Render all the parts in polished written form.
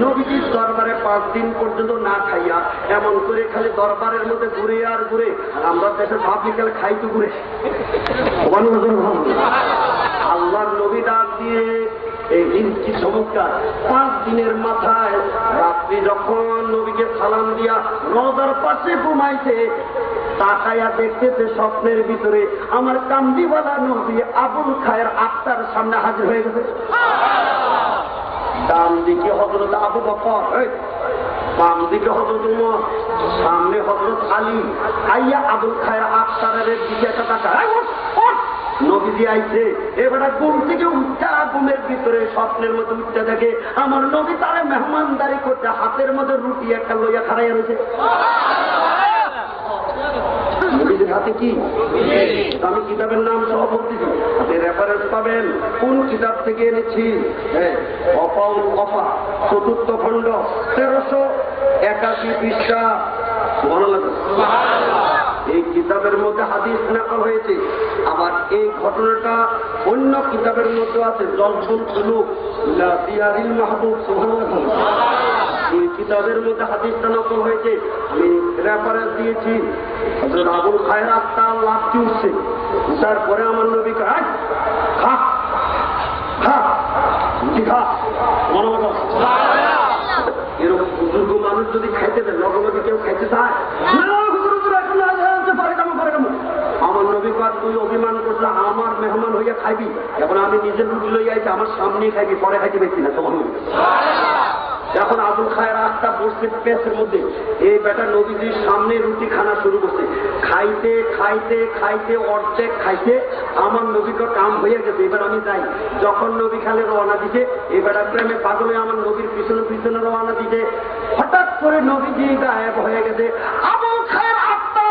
নবীজির দরবারে 5 দিন পর্যন্ত না খাইয়া এমন করে খালি দরবারের মধ্যে ঘুরে আর ঘুরে, আমরা দেশের পাবলিক খাই তো ঘুরে। আল্লাহর নবী ডাক দিয়ে এই দিন কি চমৎকার। 5 দিনের মাথায় রাত্রি যখন নবীকে সালাম দিয়া রোজার পাশে ঘুমাইছে, তাকায়া দেখতেছে স্বপ্নের ভিতরে আমার কামদিওয়ালা নবী আবুল খায়ের আত্মার সামনে হাজির হয়ে গেছে। ডান দিকে হযরত আবু বকর, বাম দিকে হযরত উমর, সামনে হযরত আলী। আইয়া আবুল খায়ের আত্মারের দিকে একটা তাকায়, নবীজি আইছে। এবার ঘুম থেকে উঠা, ঘুমের ভিতরে স্বপ্নের মধ্যে উঠতে দেখে আমার নবী তারে মেহমানদারি করতে হাতের মধ্যে রুটি একটা লইয়া খাড়াইয়া রয়েছে। নবীজির হাতে কি? আমি কিতাবের নাম সহ বলতেছি, আপনি রেফারেন্স পাবেন কোন কিতাব থেকে এনেছি। অপাউল অপা 4th খণ্ড 1381 পৃষ্ঠা। ভালো লাগে এই কিতাবের মধ্যে হাদিস নকল হয়েছে। আবার এই ঘটনাটা অন্য কিতাবের মধ্যে আছে, জলফুল কুলুব ইলা দিয়ারিল মাহবুব। সুবহানাল্লাহ। এই কিতাবের মধ্যে হাদিসটা নকল হয়েছে, আমি রেফারেন্স দিয়েছি। হযরত আবুল খায়ের আত্মা লাফটি উঠছে, উঠার পরে আমার নবী কয়, খা খা রুটি খা। এরকম বুজুর্গ মানুষ যদি খাইতে দেয়, লগলগে কেউ খাইতে চায়? আমার নবী কাজ তুই অভিমান করলে আমার মেহমান হইয়া খাইবি, এখন আমি নিজের রুটি লইয়া আইছি, আমার সামনে খাইবি, পরে খাইতে পারছি না। তখন এখন আবুল খায়ের আত্মা বসছে পেটের মধ্যে, এই বেটা নবীজির সামনে রুটি খানা শুরু করছে। খাইতে খাইতে খাইতে অর্ধেক খাইতে আমার নবীকে কাম হয়ে গেছে। এবার আমি যাই। যখন নবী খালে রওনা দিছে, এই বেটা প্রেমে পাগল হয়ে আমার নবীর পিছনে পিছনে রওনা দিছে। হঠাৎ করে নবীজি গায়েব হয়ে গেছে। আবুল খায়ের আত্মা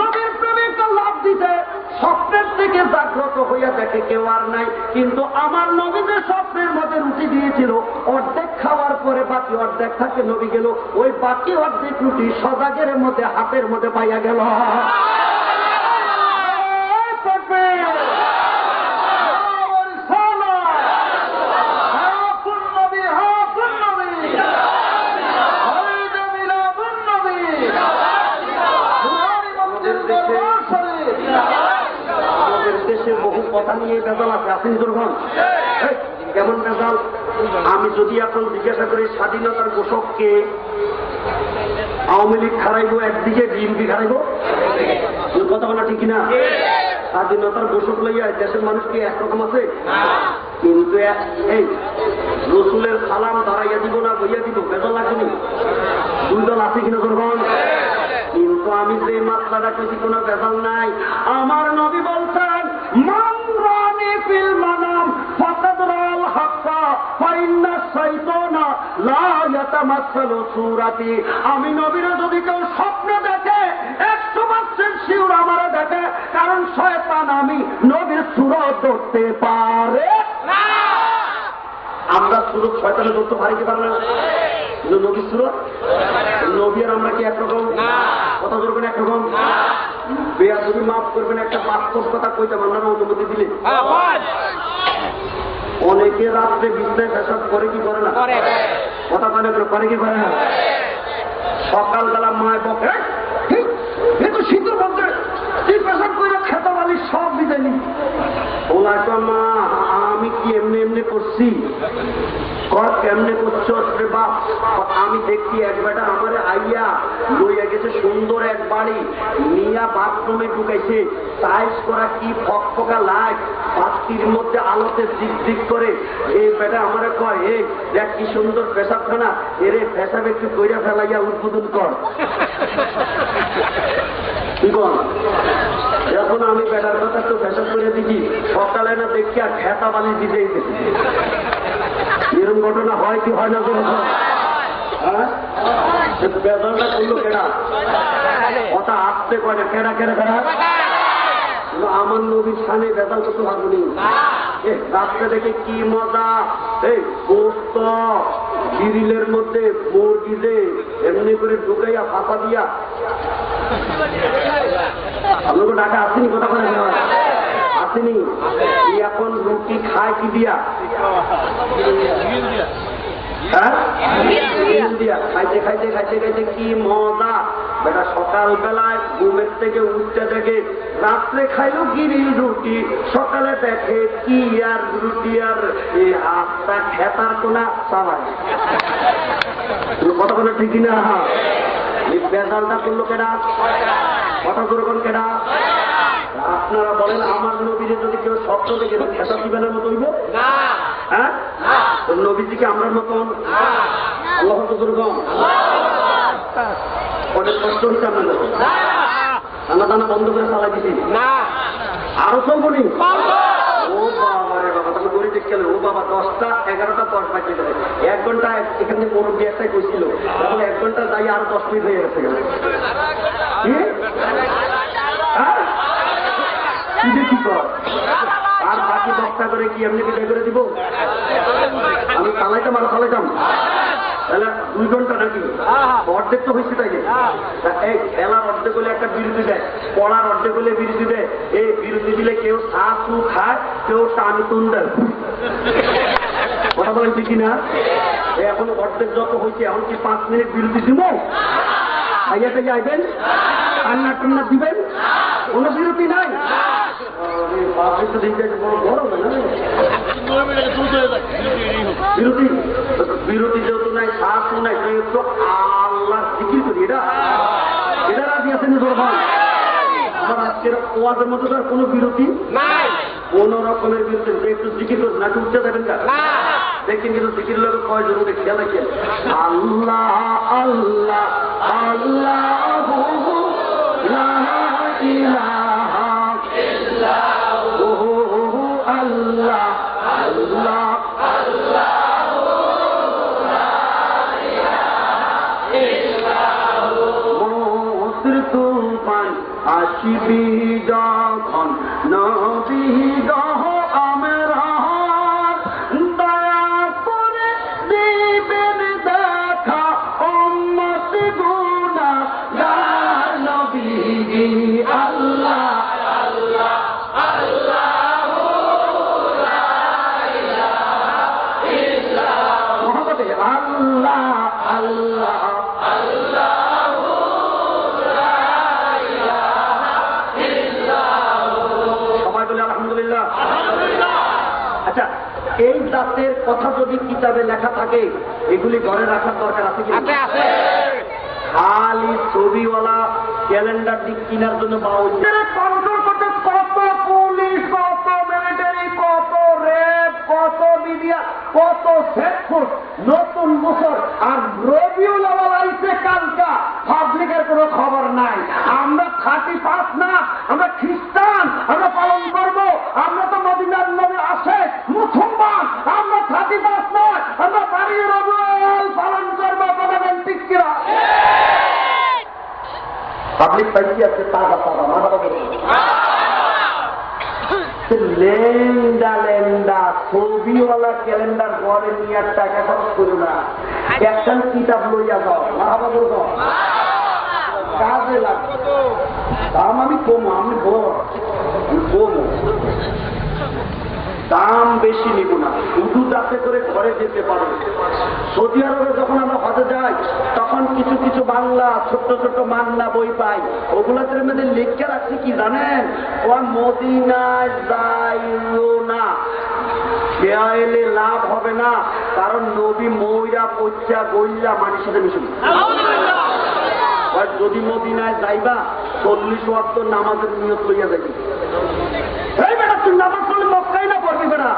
নবীর প্রেমে একটা লাভ দিছে, স্বপ্নের থেকে জাগ্রত হইয়া দেখে কেউ আর নাই। কিন্তু আমার নবী যে স্বপ্নের মধ্যে রুটি দিয়েছিল, অর্ধেক খাওয়ার পরে বাকি অর্ধেক থাকে নবী গেল, ওই বাকি অর্ধেক রুটি সজাগের মধ্যে হাতের মধ্যে পাইয়া গেল। বহু কথা নিয়ে বেজাল আছে, আসেনি দুর্গম? কেমন বেজাল? আমি যদি এখন জিজ্ঞাসা করি স্বাধীনতার ঘোষককে, আওয়ামী লীগ খারাইব একদিকে, বিএনপি খারাইব, কথা বলা ঠিক না? স্বাধীনতার ঘোষক লইয়া দেশের মানুষ কি একরকম আছে? কিন্তু এই রসুলের সালাম দাঁড়াইয়া দিব না বইয়া দিব, বেজাল লাগবে? 2 দল আছে কিনা দুর্গম? কিন্তু আমি যে মাত্রাটা কইছি কোনো বেজাল নাই। আমার নবী বলছেন, মান রানি ফিল মানাম ফাকাদ রাল হাক্কা ফাইন্না শাইতানা লা ইয়াতামাসসালু সূরাতি। আমি নবীর যদি কেউ স্বপ্নে দেখে 100% শিওর আমারে দেখে, কারণ শয়তান আমি নবীর সূরত ধরতে পারে না। আমরা সূরত শয়তানে ধরতে পারি কি পারে না? নবীর সূরত, নবী আর আমরা কি একরকম? কথা ধরবেন একরকম? বেয়া যদি মাফ করবেন, একটা বাস্তব কথা কইতাম, আপনারা অনুমতি দিলে। অনেকে রাত্রে বিছনায় পেশাব করে কি করে না? কথা মানে করে কি করে না? সকালবেলা মায় বকে, কিন্তু শীতের মধ্যে তুই পেশাব করে খেতে পারি, সব বিদায় নি। ওলা তো মা, আমি কি এমনি এমনি করছি? কেমনে করছো রে বাপ? আমি দেখছি এক বেটা আমারে আইয়া লইয়া গেছে সুন্দর এক বাড়ি, নিয়া বাথরুমে ঢুকাইছে, টাইলস করা কি ফকফকা লাইট, বাতির মধ্যে আলোতে জিক করে। এই বেটা আমারে কয়, এই দেখ কি সুন্দর পেশাবখানা, এরে পেশাব একটু কইরা ফেলাইয়া উদ্বোধন কর। এখন আমি বেটার কথা তো পেশাব করে দিচ্ছি, সকালে না দেখি আর খেতা বালি দিতে গেছি। এরকম ঘটনা হয় কি হয় না? বেদনটা করলো কেনা, কথা আসতে করে কেনা কেনা কেনা। আমার নবীর সামনে বেদাল করতে পারবো নি। রাত্রে দেখে কি মজা, এই গোস্ত গ্রিলের মধ্যে মুরগি দে এমনি করে ঢুকাইয়া ফাঁপা দিয়া। আপনাকে ঢাকা আসেনি? কথা বলে আসেনি? এখন রুটি খায় কি দিয়া? খাইতে খাইতে খাইতে খাইতে কি মজা বেটা। সকালবেলায় ঘুমের থেকে উঠতে দেখে রাত্রে খাইলো গিরিল রুটি, সকালে দেখে কি আর রুটি আর এই হাতটা খেতার কোনা সবাই কথা বলে ঠিকই না। বেজালটা করলো কেডা? কথা যেরকম কেডা? আপনারা বলেন আমার নবীরে যদি কেউ স্বপ্ন দেখে খেতা দিবেনের মতো হইব? হ্যাঁ, নবীজিকে আমরার মতন আল্লাহ তো দুর্গম অনেক কষ্ট হচ্ছে আপনাদের। রান্না টানা বন্ধ করে চালাই দিচ্ছি না, আরো চলবো নি? ও বাবা রে বাবা, তাহলে গরিব দেখতে ও বাবা 10টা 11টা 10 বাজে যাবে। 1 ঘন্টা এখান থেকে মুরব্বী একটাই কইছিল, তাহলে 1 ঘন্টা যাই আরো 10 মিনিট হয়ে গেছে। কি কর আর বাকি 10টা করে কি এমনি বিদায় করে দিব? আমি চালাইতাম আরো চালাইতাম, তাহলে 2 ঘন্টা নাকি অর্ধেক তো হয়েছে। তাই এই খেলার অর্ধেক হলে একটা বিরতি দেয়, পড়ার অর্ধেক হলে বিরতি দেয়। এই বিরতি দিলে কেউ চা খায়, কেউ টান টুন দেয়। কথা বলেন ঠিক না? এখন অর্ধেক যত হয়েছে, এখন কি 5 মিনিট বিরতি দিব? খাইয়া খাইয়া আইবেন, টান্না টান্না দিবেন, কোনো বিরতি নাই। বিরতি বিরতি যেহেতু নাই, শাস্ত্র নাই, একটু আল্লাহ জিকির করি। এটা রাজি আছেন ভাই? আমার আজকের ওয়াজের মধ্যে তার কোনো বিরতি নাই, কোন রকমের বিরতি। একটু জিকির করুন, নাকি উঠতে যাবেন না দেখেন, কিন্তু জিকির লোক কয়জন খেয়াল রাখেন। আল্লাহ আল্লাহ আল্লাহ আসিবি যখন নবী গহ আমরা দয়া করে দিবেন দেখা উম্মত গুনাহগার নবী আল্লাহ আল্লাহ আল্লাহু লা ইলাহা ইল্লাল্লাহ মুহাম্মদে আল্লাহ আল্লাহ আল্লাহ। আচ্ছা, এই জাতের কথা যদি কিতাবে লেখা থাকে, এগুলি ঘরে রাখার দরকার আছে কি? খালি ছবিওয়ালা ক্যালেন্ডার দিক কেনার জন্য কন্ট্রোল করতে কত পুলিশ, কত মিলিটারি, কত রেপ, কত মিডিয়া, কত সেটফুট। নতুন বছর আর রবিউল আউয়াল আইছে কালকা, পাবলিকের কোনো খবর নাই। আমরা 31 না, আমরা খ্রিস্টান, আমরা পালন করব। আমরা তো মদিনার নবী আসে মুসলমান, আমরা 31 নয়, আমরা বাড়ি রবিউল পালন করব। বলেন ঠিক কিনা? পাবলিক পাইছি আছে তাজা তাজা মাথা লেন্ডা লেন্ডা ছবিওয়ালা ক্যালেন্ডার ঘরে নিয়ে টাকা খরচ করো না, একটা কিতাব লইয়া যাও। মাথা বলব কাজে লাগবে। দাম আমি কমো, আমি বড় কমো, দাম বেশি নিব না, শুধু যাতে করে ঘরে যেতে পারে। সৌদি আরবে যখন আমরা হজে যাই, তখন কিছু কিছু বাংলা ছোট্ট ছোট্ট মান্না বই পাই। ওগুলোর মধ্যে লিখে রাখছি কি জানেন? ও মদিনায় যাইও না, খেয়ালে লাভ হবে না, কারণ নবী ময়রা পচা গইলা মাটির সাথে মিশে। যদি মদিনায় যাইবা 40 ওয়াক্ত নামাজের নিয়ত লইয়া যাইবে। এই বেটা তুই নামাজ পড়লে মক্কায় না পড়বি বেটা,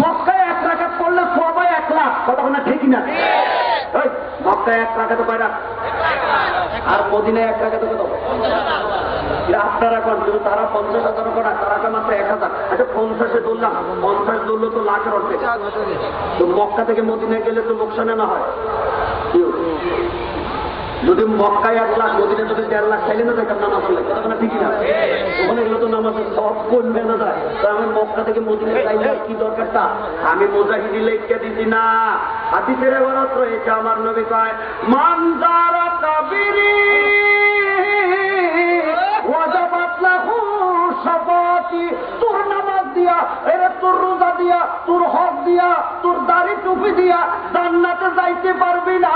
মক্কায় 1 রাকাত পড়লে সবাই 1 লাখ। কথা না ঠিক না? মক্কায় 1 রাকাত পায়রা, আর মদিনায় 1 রাকাত কত? আপনারা কোন তারা 50,000 করা, তারা মাত্র 1000। আচ্ছা 50-এ ধরলাম, 50 ধরলো তো লাখের অর্ধেক। তো মক্কা থেকে মদিনায় গেলে তো লোকসানে না হয়? যদি মক্কায় 1 লাখ, মদিনায় যদি 1.5 লাখ চাইলে না দেখেন নামাজ পড়লে। কথা না ঠিক না? ওখানে গেলে তো নামাজের সব করবে না যায়। তা আমি মক্কা থেকে মদিনায় চাইলে কি দরকারটা? আমি মুজাহিদি লেখা দিছি না, হাদিসের বরাত রয়েছে। আমার নবী কয় মানজারা কাবিরি ওয়াজাবাত লাহু শাফাতি। তোর নামাজ দিয়া এর তোর রোজা দিয়া, তোর হক দিয়া, তোর দাড়ি টুপি দিয়া জান্নাতে যাইতে পারবি না।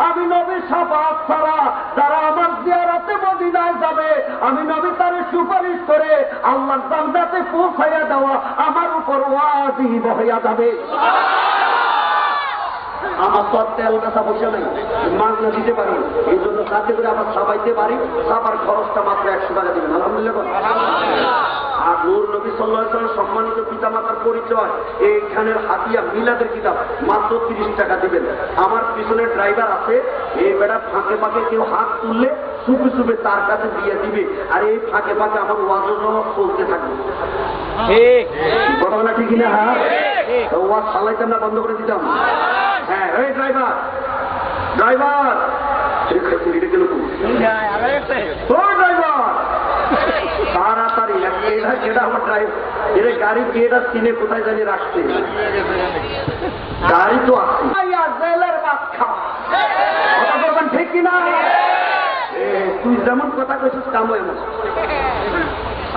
আমি নবীর শাফাআত ছাড়া যারা আমার জিয়ারতে মদিনায় যাবে, আমি নবী তারে সুপারিশ করে আল্লাহর জান্নাতে পৌঁছাইয়া দেওয়া আমার উপর ওয়াজিব হইয়া যাবে। আমার তো আর তেল কাঁচা বসে নাই, মাগনা দিতে পারি, এই জন্য তাতে করে আমার সাবাইতে পারি, সাবার খরচটা মাত্র 100 টাকা দিবেন। আলহামদুলিল্লাহ। আর নূর নবী সাল্লাল্লাহু আলাইহি ওয়াসাল্লাম সম্মানিত পিতামাতার পরিচয় এইখানের হাতিয়া মিলাদের কিতাব মাত্র 30 টাকা দিবেন। আমার পিছনে ড্রাইভার আছে, এই বেড়া ফাঁকে ফাঁকে কেউ হাত তুললে চুপে চুপে তার কাছে দিয়ে দিবে, আর এই ফাঁকে ফাঁকে আমার ওয়াজ চলতে থাকবে। কথা বলা ঠিক না? হ্যাঁ, ওয়াজ চালাইতে আমরা বন্ধ করে দিতাম। হ্যাঁ, এই ড্রাইভার ড্রাইভার তাড়াতাড়ি আমার ড্রাইভার গাড়ি কেটা চিনে কোথায় জানি রাখছে, গাড়ি তো আসছে ঠিক কিনা? তুই যেমন কথা কইছিস কামো এমন।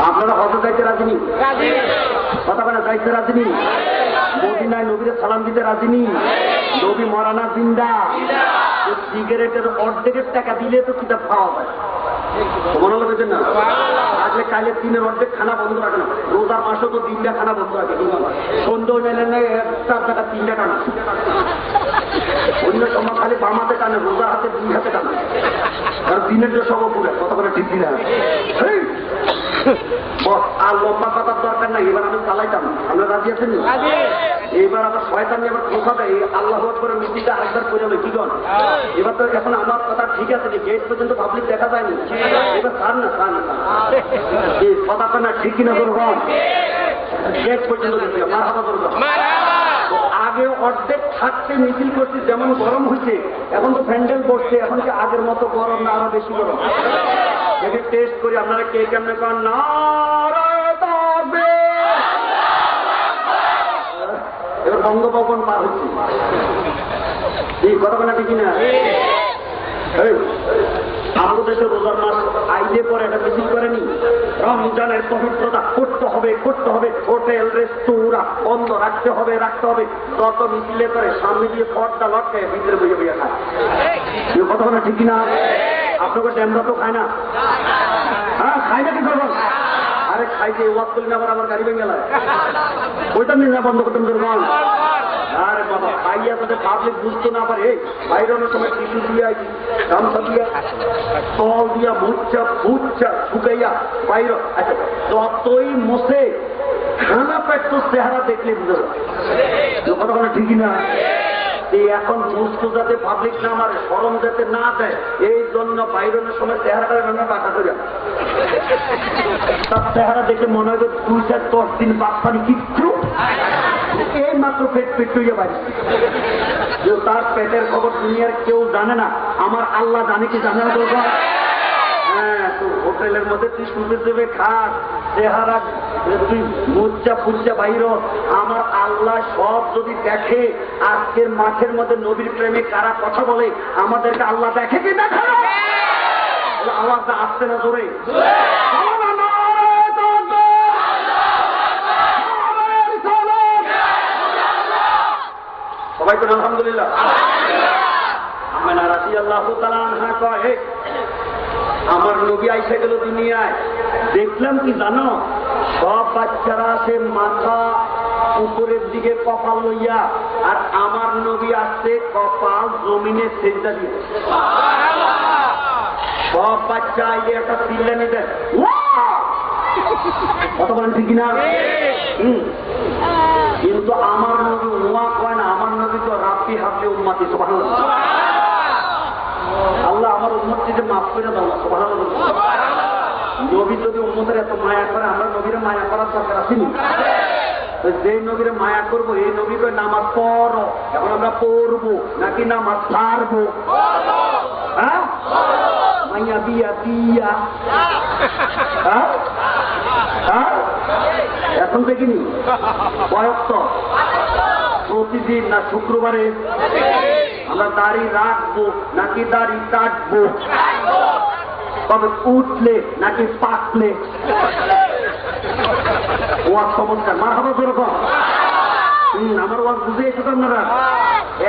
আপনারা হজে যাইতে রাজি নি? কথা বলে যাইতে রাজি নি? মদিনায় নবীরে সালাম দিতে রাজি নি? নবী মরানা জিন্দা। সিগারেটের অর্ধেকের টাকা দিলে তো কিতাব খাওয়া যায়, মনে হচ্ছে না? আজকে কালের দিনের অর্ধেক খানা বন্ধ রাখে না, রোজার মাসে তো 3টা খানা বন্ধ রাখে, সন্ধ্যা নেলেন না 1 টাকা 3টা টানা, অন্য সময় খালি বামাতে টানে, রোজার হাতে 2 হাতে টানে, আর দিনের যে সব পুরে। কথা বলে ঠিক কিনা? আর লম্বা কথার দরকার নাই, এবার আমি চালাইতাম। আমরা রাজি আছেন? এবার আবার শয়তান এবার খোঁচা দেয়, আল্লাহু আকবার মিষ্টিটা আরেকবার করে হবে কি কর। এবার তো এখন আমার কথা ঠিক আছে, গেট পর্যন্ত পাবলিক দেখা যায়নি, এবার ছাড় না ছাড় না এই কথা না ঠিক কিনা করব, গেট পর্যন্ত মারহাবা করব। আগে অর্ধেক থাকতে মিছিল করছি, যেমন গরম হয়েছে, এখন তো প্যান্ডেল বসছে, এখন কি আগের মতো গরম না আরো বেশি গরম? দেখে টেস্ট করি আপনারা কে কেমনে করেন। না এবার বঙ্গভবন পার হচ্ছে, এই কথা বলা ঠিক না? আমাদের দেশে রোজার মাস আইলে পরে একটা মিছিল করেনি, রমজানের পবিত্রতা করতে হবে করতে হবে, হোটেল রেস্তোরাঁ বন্ধ রাখতে হবে রাখতে হবে। যত মিছিলে করে সামনে দিয়ে পর্দা লটকে ভিতরে বইয়ে বইয়ে খায়। কথা বলা ঠিক না? আপনাকে ড্যামরা তো খায় না? হ্যাঁ, খাই না কি করবেন? আরে খাইতে ওয়াজ করলেন আবার আমার গাড়ি ভেঙে গেলায়, ওইটা নিয়ে না বন্ধ করতেন করবেন। আরে বাবা, খাইয়া তাদের পাবলিক বুঝতো না পারে, বাইরের সময় টিস্যু দিয়ে আইছি, গামছা দিয়া তল দিয়া মুচ্ছা ফুচ্ছা শুকাইয়া বাইর। আচ্ছা, যতই মোসে খানা পেট তো চেহারা দেখলে বুঝে কথা বলা ঠিকই না? এখন বুঝতো যাতে পাবলিক না মারে, সরম যাতে না দেয়, এই জন্য বাইরের সময় চেহারাটা বাঁকা করে তার চেহারা দেখে মনে হয় 2-4 দিন বাচ্চারি কিচ্ছু, এই মাত্র পেট পেট হইয়া বাড়ি। তার পেটের খবর দুনিয়ার কেউ জানে না, আমার আল্লাহ জানে কি জানে না? বলবো হ্যাঁ, তো হোটেলের মধ্যে তুই শুনে দেবে খাস, চেহারা তুই মুচ্চা ফুচ্চা বাইর, আমার আল্লাহ সব যদি দেখে, আজকের মাঠের মধ্যে নবীর প্রেমে কারা কথা বলে আমাদেরকে আল্লাহ দেখে কি দেখে? আওয়াজটা আসছে না জোরে? সবাই তো আলহামদুলিল্লাহ। আমেনা রাদিয়াল্লাহু তাআলা আনহা কয়, আমার নবী আইসা গেল দুনিয়ায়, দেখলাম কি জানো, সব বাচ্চারা আসে মাথা উপরের দিকে কপাল লইয়া, আর আমার নবী আসছে কপাল জমিনে সেজদা দিয়ে। সব বাচ্চা আইলে একটা চিল্লানি দেয়, কথা বলেন ঠিক না? কিন্তু আমার নবী ওয়া কয় না, আমার নবী তো রাব্বি হাবলি উম্মতি। সুবহানাল্লাহ। আল্লাহ আমার উম্মতকে মাফ করে দাও। সুবহানাল্লাহ। নবী যদি উম্মতের এত মায়া করে, আমরা নবীরে মায়া করার দরকার আছে না? যে নবীরে মায়া করবো, এই নবীকে নামাজ পড়ো, এখন আমরা পড়বো নাকি নামাজ ছাড়বো? হ্যাঁ, মাইয়া বিয়া দিয়া এখন দেখিনি বয়স্ক প্রতিদিন না শুক্রবারে আমরা দাড়ি রাখবো নাকি দাড়ি কাটবো, তবে উঠলে নাকি পাকলে? ওয়াজ চমৎকার, মারহাবা যেরকম। আমার ওয়াজ বুঝে এসেছেন আপনারা?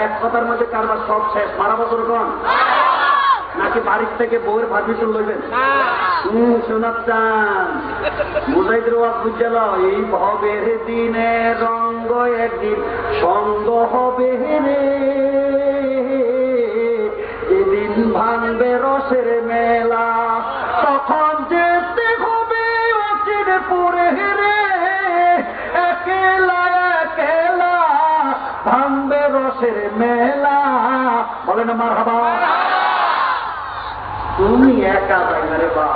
এক কথার মধ্যে কারবার সব শেষ, মারহাবা যেরকম। নাকি বাড়ির থেকে বউয়ের পারমিশন লইবেন? শোনাচ্ছেন মুজাহিদের ওয়াজ বুঝল। এই ভবের দিনে রঙ্গ একদিন সঙ্গ হবে রে, এদিন ভাঙবে রসের মেলা, তখন যেতে হবে অচির পরে রে, একেলা একেলা ভাঙবে রসের মেলা। বলেন মারহাবা। তুমি একা যাইবে রে বা,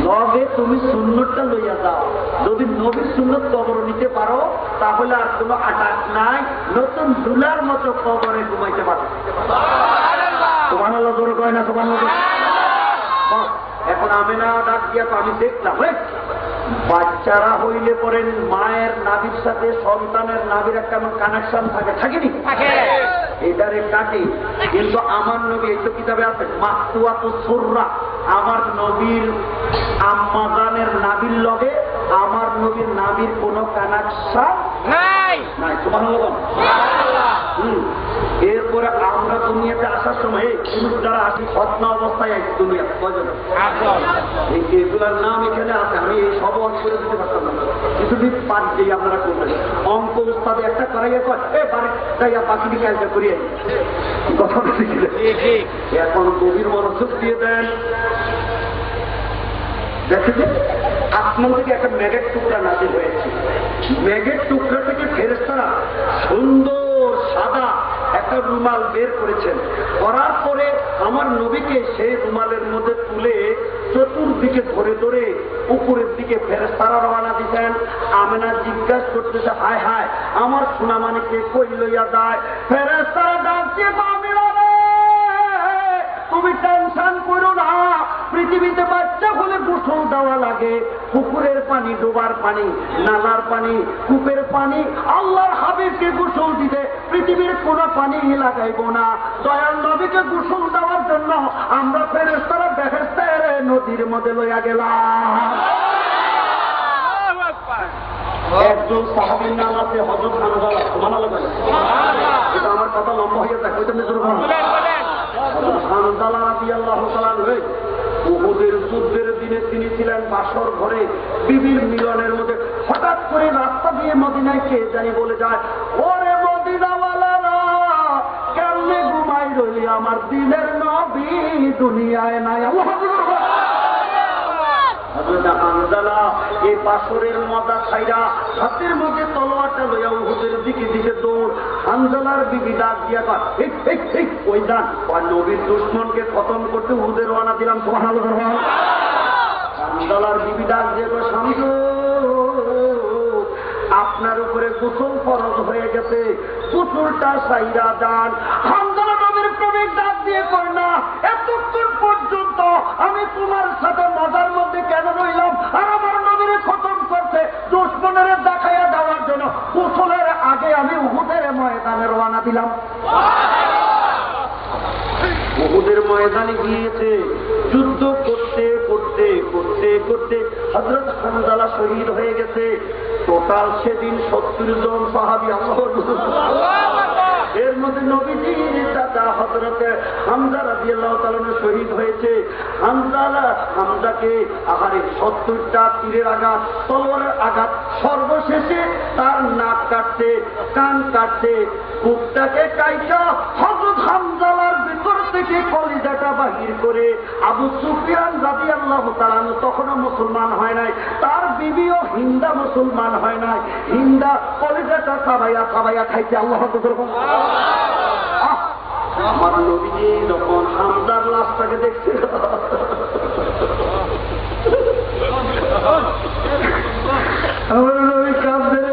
লগে তুমি সুন্নতটা লইয়া যাও। যদি নবীর সুন্নত কবর নিতে পারো তাহলে আর কোনো আটাক নাই, নতুন দুলার মতো কবরে ঘুমাইতে পারো। সুবহানাল্লাহ জোরে কয় না সুবহানাল্লাহ। এখন আমি না ডাক দিয়া তো আমি দেখলাম বাচ্চারা হইলে পরে মায়ের নাভির সাথে সন্তানের নাভির একটা কানেকশন থাকে, থাকেনি? এটারে কাটে। কিন্তু আমার নবী এই তো কিতাবে আছে মাকতুয়াত সুররা, আমার নবীর আম্মাজানের নাভির লগে আমার নবীর নাভির কোন কানেকশন নাই। সুবহানাল্লাহ। এরপরে আমরা দুনিয়াতে আসার সময় পুরুষ যারা আসি খতনা অবস্থায় আসি দুনিয়া কয়জন? এগুলার নাম এখানে আছে, আমি এই সব অঙ্ক করে দিতে পারতাম না, কিছুদিন পাঠ দিয়ে আপনারা করবেন। অঙ্ক উস্তাদে একটা করাইয়া কয় এ বাড়ি যাইয়া বাকি দিকে একটা করিয়ে কথা বলতে। এখন গভীর মনোযোগ দিয়ে দেন। দেখেছেন আসমান থেকে একটা মেঘের টুকরা নাজিল হয়েছে, মেঘের টুকরা থেকে ফেরেশতারা সুন্দর সাদা একটা রুমাল বের করেছেন। করার পরে আমার নবীকে সেই রুমালের মধ্যে তুলে চতুর্দিকে ধরে ধরে উপরের দিকে ফেরেশতারা রওনা দিতেন। আমেনা জিজ্ঞাসা করতেছে হায় হায় আমার সোনামানিকে কই লইয়া যায়? ফেরেশতারা ডাকছে আমেনা রে, তুমি টেনশন করো না, পৃথিবীতে বাচ্চা হলে গোসল দেওয়া লাগে, পুকুরের পানি, ডোবার পানি, নালার পানি, কূপের পানি, আল্লাহর হাবিবকে গোসল দিতে পৃথিবীর কোন পানি লাগাইব না। দয়াল নবীকে গোসল দেওয়ার জন্য আমরা ফেরেশতারা বেহেশতের নদীর মধ্যে লইয়া গেলাম। একজন সাহাবীর নাম আছে হযরত হানজালা। সুবহানাল্লাহ। এটা আমার কথা লম্বা হয়ে যায়, কইতে মিজুর বলেন। হানজালা রাদিয়াল্লাহু তাআলা উহুদের যুদ্ধের দিনে তিনি ছিলেন বাসর ঘরে বিবির মিলনের মধ্যে। হঠাৎ করে রাস্তা দিয়ে মদিনায় কে জানি বলে যায়, ওরে মদিনাওয়ালারা কেমনে ঘুমাই রইলি, আমার দিনের নবী দুনিয়ায় নাই। হানজালা এই বাসরের মজা খাইরা হাতের মধ্যে তলোয়ারটা লইয়া উহুদের দিকে দিকে দৌড়। হানজালার বিবি ডাক দিয়া কয় ঠিক ওই যান, নবীর দুশমনকে খতম করতে উহুদের রওনা দিলাম। সুবহানাল্লাহ। হানজালার বিবি ডাক দিয়ে কয় শান্ত, আপনার উপরে গোসল ফরজ হয়ে গেছে, গোসলটা সাইরা যান। হানজালা নবীর প্রেমিক ডাক দিয়ে কয় না, এতক্ষণ পর্যন্ত আমি তোমার সাথে মজার মধ্যে কেন রইলাম? আর আমার নবীরে খতম করতে দুশমনের দেখাইয়া দেওয়ার জন্য গোসলের আগে আমি উহুদের ময়দানে রওনা দিলাম। উহুদের ময়দানে গিয়েছে, যুদ্ধ করতে করতে করতে করতে হযরত হানজালা শহীদ হয়ে গেছে। টোটাল সেদিন 70 জন সাহাবী এর মধ্যে নবীজির চাচা হযরতে হামজা রাদিয়াল্লাহু তাআলা শহীদ হয়েছে। হামজাকে আহারে 70টা তীরের আঘাত, তলোয়ারের আঘাত, সর্বশেষে তার নাক কাটতে, কান কাটতে, বুকটাকে কাইটা হযরত হামজালার ভিতর থেকে কলিজাটা বাহির করে আবু সুফিয়ান রাদিয়াল্লাহু তাআলা তখনও মুসলমান হয় নাই, তার বিবিও হিন্দা মুসলমান হয় নাই। হিন্দা কলিজাটা সাবাইয়া সাবাইয়া খাইছে। আল্লাহু আকবার। আমার নবীজি যখন হামজার লাশটাকে দেখছে আমার নবী কাঁদে,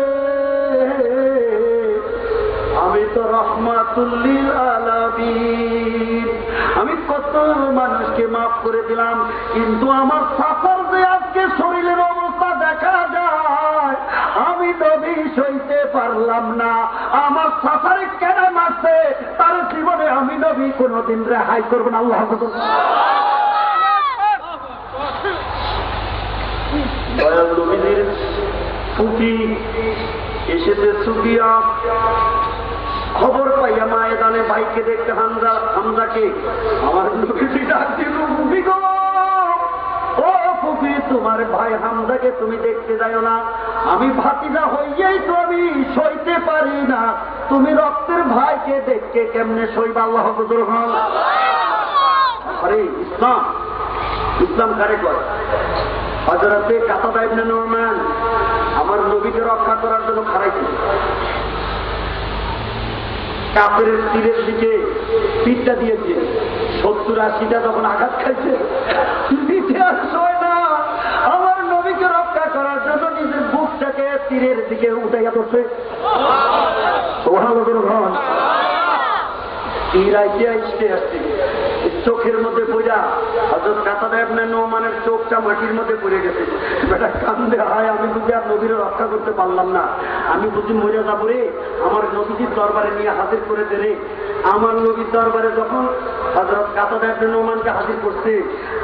আমি তো রহমাতুল লিল আলামিন, আমি কত মানুষকে মাফ করে দিলাম, কিন্তু আমার সাফার যে আজকে শরীরের অবস্থা দেখা যায় আমি নবী সইতে পারলাম না। আমার সাফারে কেন মারছে তার জীবনে আমি নবী কোনদিন রেহাই করব না। আল্লাহ দয়াল নবীর ফুকি এসেছে সুফিয়া, খবর পাইয়া ময়দানে ভাইকে দেখতে হামজাকে আমার নবীজি ডাক দিল, ফুকি গো, ও ফুকি, তোমার ভাই হামজাকে তুমি দেখতে যাও না, আমি ভাতিজা হইয়াই তো আমি সইতে পারি না, তুমি রক্তের ভাইকে দেখতে কেমনে সইবা? আল্লাহ হুজুর হন। আরে ইসলাম, ইসলাম কারে করে? হযরতে কাতাদা ইবনে নুমান আমার নবীকে রক্ষা করার জন্য খাড়াইছিল, কাফেরের তীরের দিকে পিঠটা দিয়েছে, 70-80টা যখন আঘাত খাইছে, পিঠে আর সয় না, আমার নবীকে রক্ষা করার জন্য নিজের বুকটাকে তীরের দিকে উঠাইয়া ধরছে। তীর আইতে আসতে আসতে চোখের মধ্যে পড়া হযরত কাতাদা ইবনে নুমানের চোখটা মাটির মধ্যে পড়ে গেছে। বেটা কান্দে, হায় আমি বুঝি আর নবীর রক্ষা করতে পারলাম না, আমি বুঝি মরে যাবো রে, আমার নবীজির দরবারে নিয়ে হাজির করে দে রে। আমার নবীর দরবারে যখন হযরত কাতাদা ইবনে নুমানকে হাজির করছে,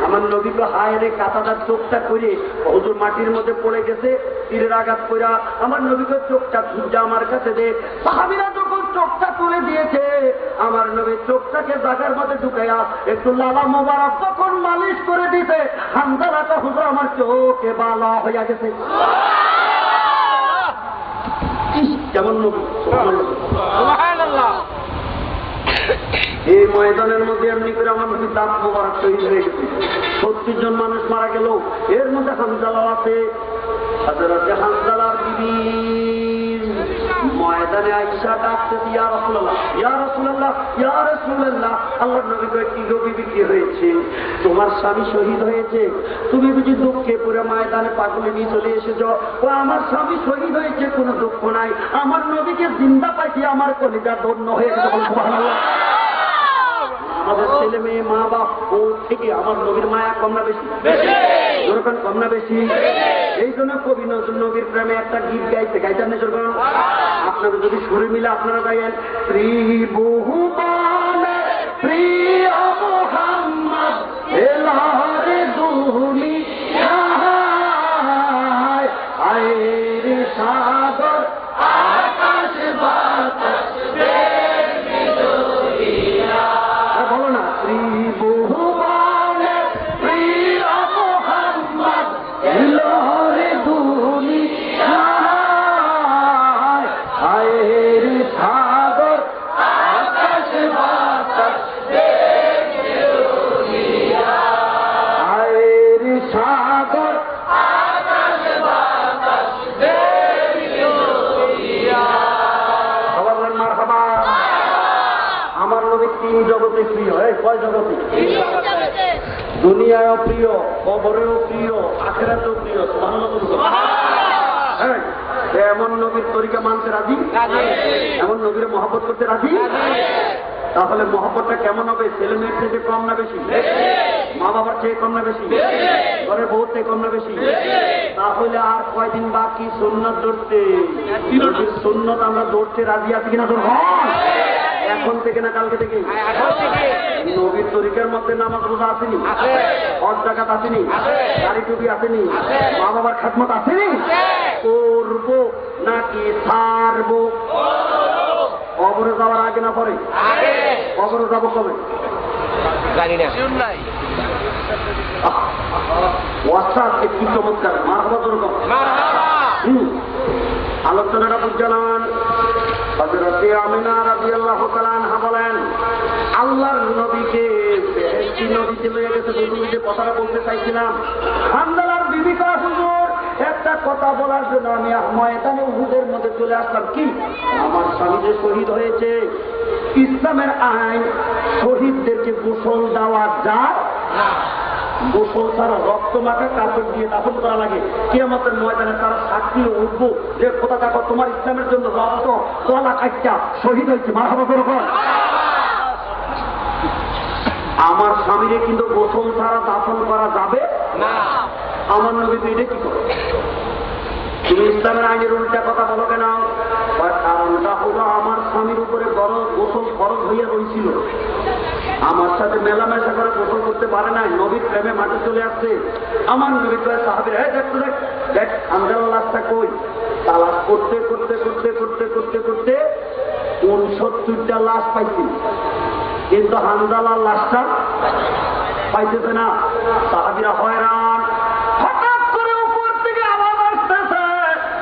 আমার নবী তো হায় রে, কাতাদার চোখটা করে হুজুর মাটির মধ্যে পড়ে গেছে, তীরের আঘাত কইরা আমার নবীকে চোখটা ধুজ্জা আমার কাছে দে। সাহাবীরা যখন চোখটা তুলে দিয়েছে, আমার নবীর চোখটাকে জায়গার মধ্যে ঢুকাইয়া একটু লালা মোবারক তখন মালিশ করে দিতে, হামজালাটা হুজুর আমার চোখে বালা হইয়া গেছে। কেমন নবী! সুবহানাল্লাহ। এই ময়দানের মধ্যে এমনি করে আমার নবী দাঁত মোবারক তৈরি হয়ে গেছে। 70 জন মানুষ মারা গেল, এর মধ্যে হামজালাও আছে। হযরতে হামজালার বিবি ময়দানে আয়েশা ডাকতেছে, ইয়া রাসূলুল্লাহ, ইয়া রাসূলুল্লাহ, ইয়া রাসূলুল্লাহ, আল্লাহর নবী কয়, কি গো বিবি, কি হয়েছে? তোমার স্বামী শহীদ হয়েছে, তুমি বুঝি দুঃখে পুরো ময়দানে পাগলে নিয়ে চলে এসেছো? ও আমার স্বামী শহীদ হয়েছে, কোনো দুঃখ নাই, আমার নবীকে জিন্দা পাইছি, আমার কলিজা ধন্য হয়ে গেছে। সুবহানাল্লাহ। আমাদের ছেলে মেয়ে মা বাপ ও থেকে আমার নবীর মায়া কম না বেশি? যেরকম কম না বেশি? এই জন্য কবি নজরুল নবীর প্রেমে একটা গীত গাইতে গাইতেন না যখন, আপনারা যদি সুরে মিলে আপনারা গাইেন, ত্রিভুবনে প্রিয় মুহাম্মদ এলারে দুনিয়ায়, আয়ের সাগর আকাশ বাতাস বলো না, ত্রিভুবনে প্রিয় মুহাম্মদ এলারে দুনিয়ায়, আয়ের সাগর আকাশ বাতাস আয়ের সাগর আকাশ বাতাস মারহাবা। আমার নবী 3 জগতে প্রিয়। এই কয় জগতে? দুনিয়ায়ও প্রিয়, কবরেও প্রিয়, আখিরাতেও প্রিয়। সুবহানাল্লাহ। এমন নবীর তরিকা মানতে রাজি? এমন নবীর মহব্বত করতে রাজি? তাহলে মহব্বতটা কেমন হবে? ছেলে মেয়ের থেকে কম না বেশি? মা বাবার চেয়ে কম না বেশি? ঘরে বউ থেকে কম না বেশি? তাহলে আর কয়দিন বাকি সুন্নাত ধরতে? নবীর সুন্নাত আমরা ধরতে রাজি আছি কিনা? ধরব এখন থেকে না কালকে থেকে? নবীর তরিকার মধ্যে নামাজ রোজা আসেনি? হজ যাকাত আসেনি? দাড়ি টুপি আসেনি? মা বাবার খেদমত আসেনি? করবো নাকি ছাড়বো? কবরে যাওয়ার আগে না পরে? কবরে যাবো কবে? জানি না। কি চমৎকার! মারহাবা যেরকম আলোচনাটা বুঝলাম। হযরতে আমিনা রাদিয়াল্লাহু তাআলা আনহা বলেন, আল্লাহর নবীকে বেহেশতি নদীতে লয়ে গেছে। যে কথাটা বলতে চাইছিলাম, হামজালার বিবি কয়, হুজুর একটা কথা বলার জন্য আমি ময়দানে উহুদের মধ্যে চলে আসলাম। কি? আমার স্বামী যে শহীদ হয়েছে, ইসলামের আইন শহীদদেরকে গোসল দেওয়া যায় না। গোসল ছাড়া রক্ত মাখা কাপড় দিয়ে দাফন করা লাগে। কিয়ামতের ময়দানে তারা সাক্ষী উঠবো যে কোথা দেখো তোমার ইসলামের জন্য রক্ত গলা কাটটা শহীদ হয়েছে। মারহাবা করো। আমার স্বামীরে কিন্তু গোসল ছাড়া দাফন করা যাবে না। আমার নবী তো এটা কি করে? তুমি ইসলামের আইনের উল্টা কথা বলো কেন? কারণটা হলো আমার স্বামীর উপরে বড় গোসল খরচ হইয়া রয়েছিল, আমার সাথে মেলামেশা করে গোসল করতে পারে নাই, নবীর প্রেমে মাঠে চলে আসছে। আমার নবী কয়, সাহাবীরা, দেখ তো দেখ, দেখ হামজালার লাশটা কই? তালাশ করতে করতে করতে করতে করতে করতে 69টা লাশ পাইছি, কিন্তু হানজালার লাশটা পাইতেছে না। সাহাবীরা হয়রান। হঠাৎ করে উপর থেকে আওয়াজ আসতেছে,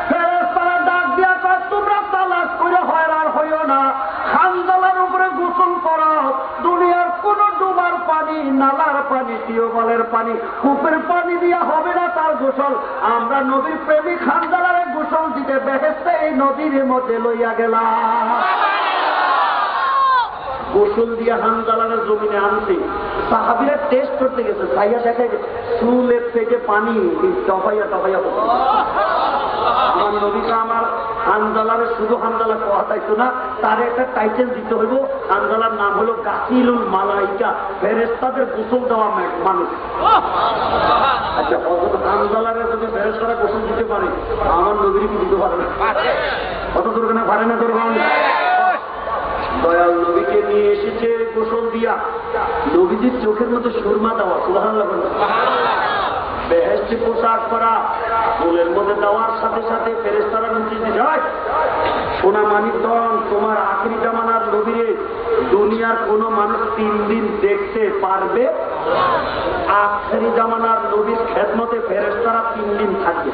ফেরেশতারা ডাক দিয়া কয়, তোমরা তালাশ করে হয়রান হইও না, হানজালার উপরে গোসল করো। দুনিয়ার কোন ডুবার পানি, নালার পানি, টিউবওয়েলের পানি, কূপের পানি দিয়া হবে না তার গোসল। আমরা নবীর প্রেমিক হানজালারে গোসল দিতে বেহেশতে এই নদীর মধ্যে লইয়া গেলাম। গোসল দিয়ে হানজালার জমিনে আনছে। সাহাবীরা টেস্ট করতে গেছে, ভাইয়া দেখে চুলের থেকে পানি টপাইয়া টপাইয়া। আমার নবীকে আমার হানজালারে শুধু হানজালা কথাইতো না, তার একটা টাইটেল দিতে হইব। হানজালার নাম হলো গাসিলুল মালাইকা, ফেরেশতাদের গোসল দেওয়া মানুষ। আচ্ছা, হানজালারে যদি ফেরেশতারা গোসল দিতে পারে, আমার নবীর কি দিতে পারে না? কত দূর না পারে না? দূর দয়াল নবীকে নিয়ে এসেছে গোসল দিয়া, নবীজির চোখের মধ্যে সুরমা দেওয়া, সুবহানাল্লাহ, বেহেশতি পোশাক পরা, ফুলের মধ্যে দেওয়ার সাথে সাথে ফেরেশতারা নিচে যায়। সোনা মানিক ধন, তোমার আখিরি জামানার নবীরে দুনিয়ার কোন মানুষ 3 দিন দেখতে পারবে? আখিরি জামানার নবীর খেদমতে ফেরেশতারা 3 দিন থাকবে।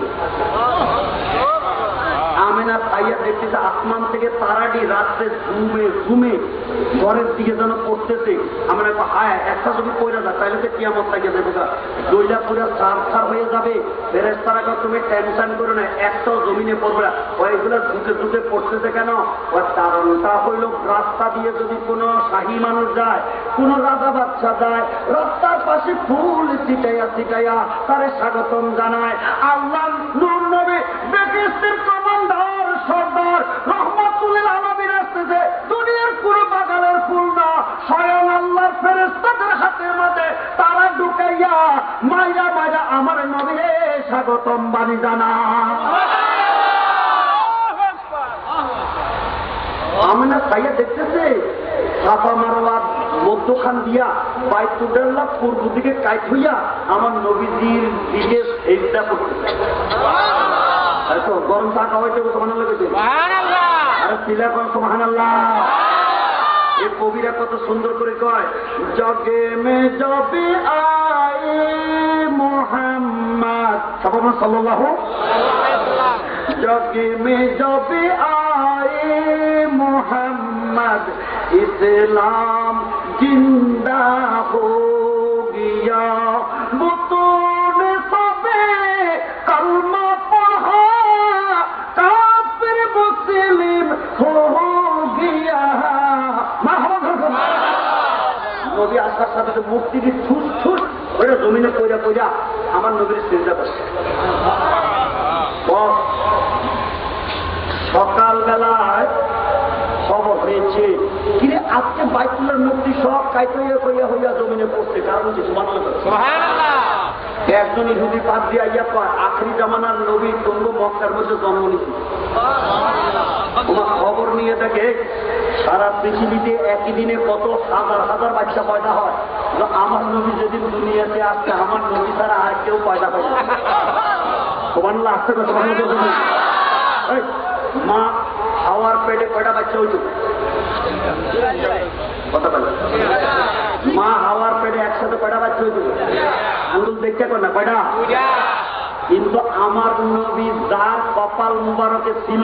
আমেনা তাইয়া দেখতেছে আসমান থেকে তারাটি রাত্রে ঘুমে ঘুমে ঘরের দিকে যেন পড়তেছে। আমরা হায়, একটা যদি পড়ে যায় তাহলে তো কিয়ামত লাগে যাবে, দইলা পুরো সার হয়ে যাবে। ফেরেশতারা তুমি টেনশন করো না, একটাও জমিনে পড়বে না। ওইগুলো ঝুঁকে ঝুঁকে পড়তেছে কেন? ওর কারণটা হইল, রাস্তা দিয়ে যদি কোনো শাহী মানুষ যায়, কোন রাজা বাচ্চা যায়, রাস্তার পাশে ফুল ছিটাইয়া ছিটাইয়া তারে স্বাগতম জানায়। আল্লাহ নূর নবী বেহেশতের কমান্ডার সর্দার রহমাতুল আলামিন আসতেছে, দুনিয়ার কোন বাগানের ফুল না, স্বয়ং আল্লাহর ফেরেশতাদের হাতের মধ্যে তারা ঢুকাইয়া মাইয়া মাইয়া আমার নবীরে স্বাগতম বাণী জানায়। আমিনা তাইয়া দেখতেছে সাফা মারওয়া মধ্যখান দিয়া বাইতুল্লাহ পূর্ব দিকে কাইট হইয়া আমার নবীজির দিকে সেজদা করতেছে। গরম চা খাওয়াইতে সুবহানাল্লাহ কইতে, আরে সিলা কোন সুবহানাল্লাহ। এই কবিরা কত সুন্দর করে কয়, জগে মে জবে আয়ে মুহাম্মদ সাল্লাল্লাহু জগে মে জবে আয়ে মুহাম্মদ ইসলাম জিন্দা হো গিয়া বুতুন সবে কলমা পড়া কাফির মুসলিম হো গিয়া। নবী আসার সাথে মূর্তি দিয়ে ঠুস ঠুস ওটা জমিনে পয়রা পয়রা আমার নবীর সিজদা করছে। সকালবেলায় খবর হয়েছে, কিরে আজকে বাইতুল্লাহর মূর্তি সব কাইটইয়া কইয়া হইয়া জমিনে পড়ছে। কারণ কি? সুবহানাল্লাহ। একজন ইহুদি পাদ দিয়ে আইয়া কয়, আখিরি জামানার নবী তোমরা মক্কার মধ্যে জন্ম নিচ্ছে। তোমার খবর নিয়ে দেখে সারা পৃথিবীতে একই দিনে কত হাজার হাজার বাচ্চা পয়দা হয়। আমার নবী যেদিন দুনিয়াতে আসছে, আমার নবী ছাড়া আর কেউ পয়দা হয় না। সুবহানাল্লাহ। আসছে না? সুবহানাল্লাহ। মা হাওয়ার পেটে কয়টা বাচ্চা হইত? কথা বলে, মা হাওয়ার পেটে একসাথে কয়টা বাচ্চা হইত? আঙ্গুল দেখতে কর না কয়টা। কিন্তু আমার নবী যার কপাল মুবারকে ছিল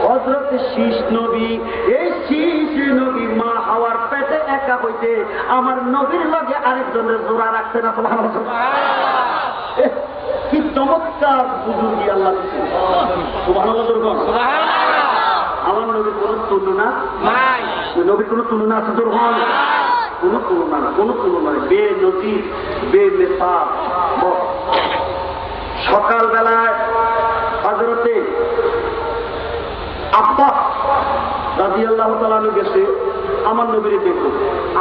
হযরত শীষ নবী, এই শীষ নবী মা হাওয়ার পেটে একা হইতে আমার নবীর লগে আরেকজনের জোড়া রাখছে না। সুবহানাল্লাহ। কি চমৎকার বুজুর্গি আল্লাহ দিয়েছেন। সুবহানাল্লাহ। আমার নবীর কোন তুলনা নাই, নবীর কোন তুলনা আছে? তোর হন কোন তুলনা না, কোন তুলনা নেই, বে নজির বে মেসাল। সকালবেলায় হযরতে আব্বাস রাদিয়াল্লাহু তাআলা গেছে আমার নবীর দেখো।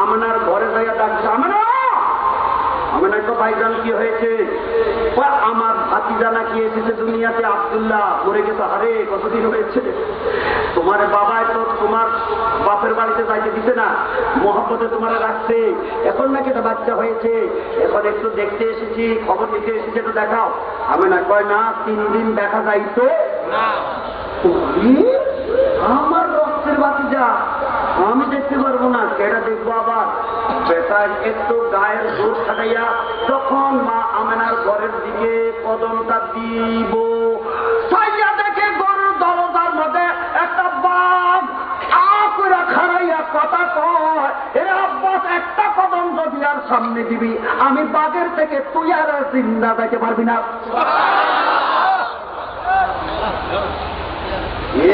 আমিনার ঘরে যাইয়া ডাকছে, আমিনা। আমিনা তো ভাইজান কি হয়েছে? আমার ভাতিজা নাকি এসেছে দুনিয়াতে, আব্দুল্লাহ মরে গেছে। আরে কতদিন হয়েছে? তোমার বাবায় তো তোমার বাপের বাড়িতে যাইতে দিতে না, মহব্বতে তোমার রাখছে, এখন নাকি একটা বাচ্চা হয়েছে, এখন একটু দেখতে এসেছি, খবর নিতে এসেছি, একটু দেখাও। আমিনা কয় না, 3 দিন দেখা যাইতো না। আমার রক্তের বাতিজা, আমি দেখতে পারবো না, কেটা দেখবো আবার? বেটা একটু গায়ের জোর খাটাইয়া তখন মা আমেনার ঘরের দিকে কদমটা দিব, দেখে গরুর দরজার মধ্যে একটা বাঘ করে খাড়াইয়া কথা কয়, এ আব্বাস একটা কদম যদি আর সামনে দিবি, আমি বাঘের থেকে তুই আর জিন্দা যাইতে পারবি না।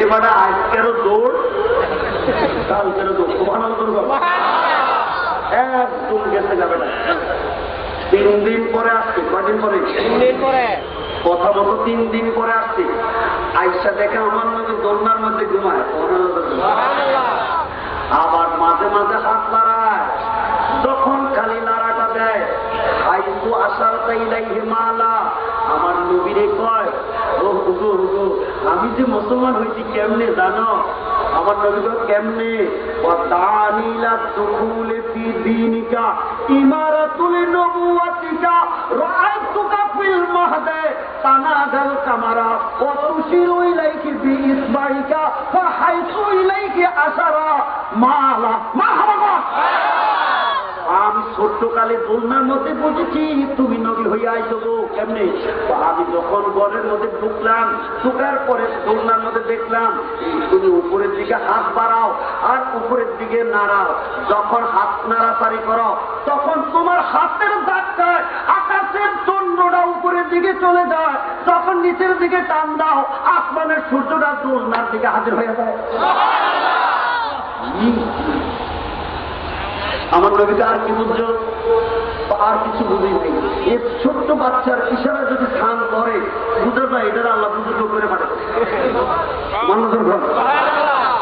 এবারে আজকেরও দৌড়, কালকেরও দৌড়, একদম গেছে যাবে না। 3 দিন পরে আসছে, কয়দিন পরে? 3 দিন পরে, কথা মতো 3 দিন পরে আসছে। আইসা দেখে আমার মধ্যে দোলনার মধ্যে ঘুমায়, আবার মাঝে মাঝে হাত নাড়ায়, যখন খালি নাড়াটা দেয় আইসু আসার তাইলাই হিমালা, আমার নবীরে কয়, ও হুগো হুগো, আমি যে মুসলমান হয়েছি কেমনে জানো? আমার নবী কয় কেমনে? ওয়াদানিলা দুখুলে ফি দীনিকা ইমারাতুল নবুওয়াতিকা রাআতুকা ফিল মাহদে তানাগাল কামারা ওয়া তুশিরু ইলাইহি বিইসবাইকা ফাহাইতু ইলাইহি আশারা মালা মারহাবা। আমি ছোট্টকালে দোলনার মধ্যে বুঝেছি তুমি নবী হইয়া আইছো গো। কেমনে? আমি যখন ঘরের মধ্যে ঢুকলাম, ঢুকার পরে দোলনার মধ্যে দেখলাম তুমি উপরের দিকে হাত বাড়াও আর উপরের দিকে নাড়াও, যখন হাত নাড়াচাড়ি করো তখন তোমার হাতের ধাক্কায় আকাশের চন্দ্রটা উপরের দিকে চলে যায়, যখন নিচের দিকে টান দাও আসমানের সূর্যটা দোলনার দিকে হাজির হয়ে যায়। আমার নবীকে আর কি বুঝছো? আর কিছু বুঝি নেই। এই ছোট্ট বাচ্চার ইশারা যদি স্থান করে বুঝে যায় এটা আল্লাহ বুঝুর্গ করে পাঠাবে।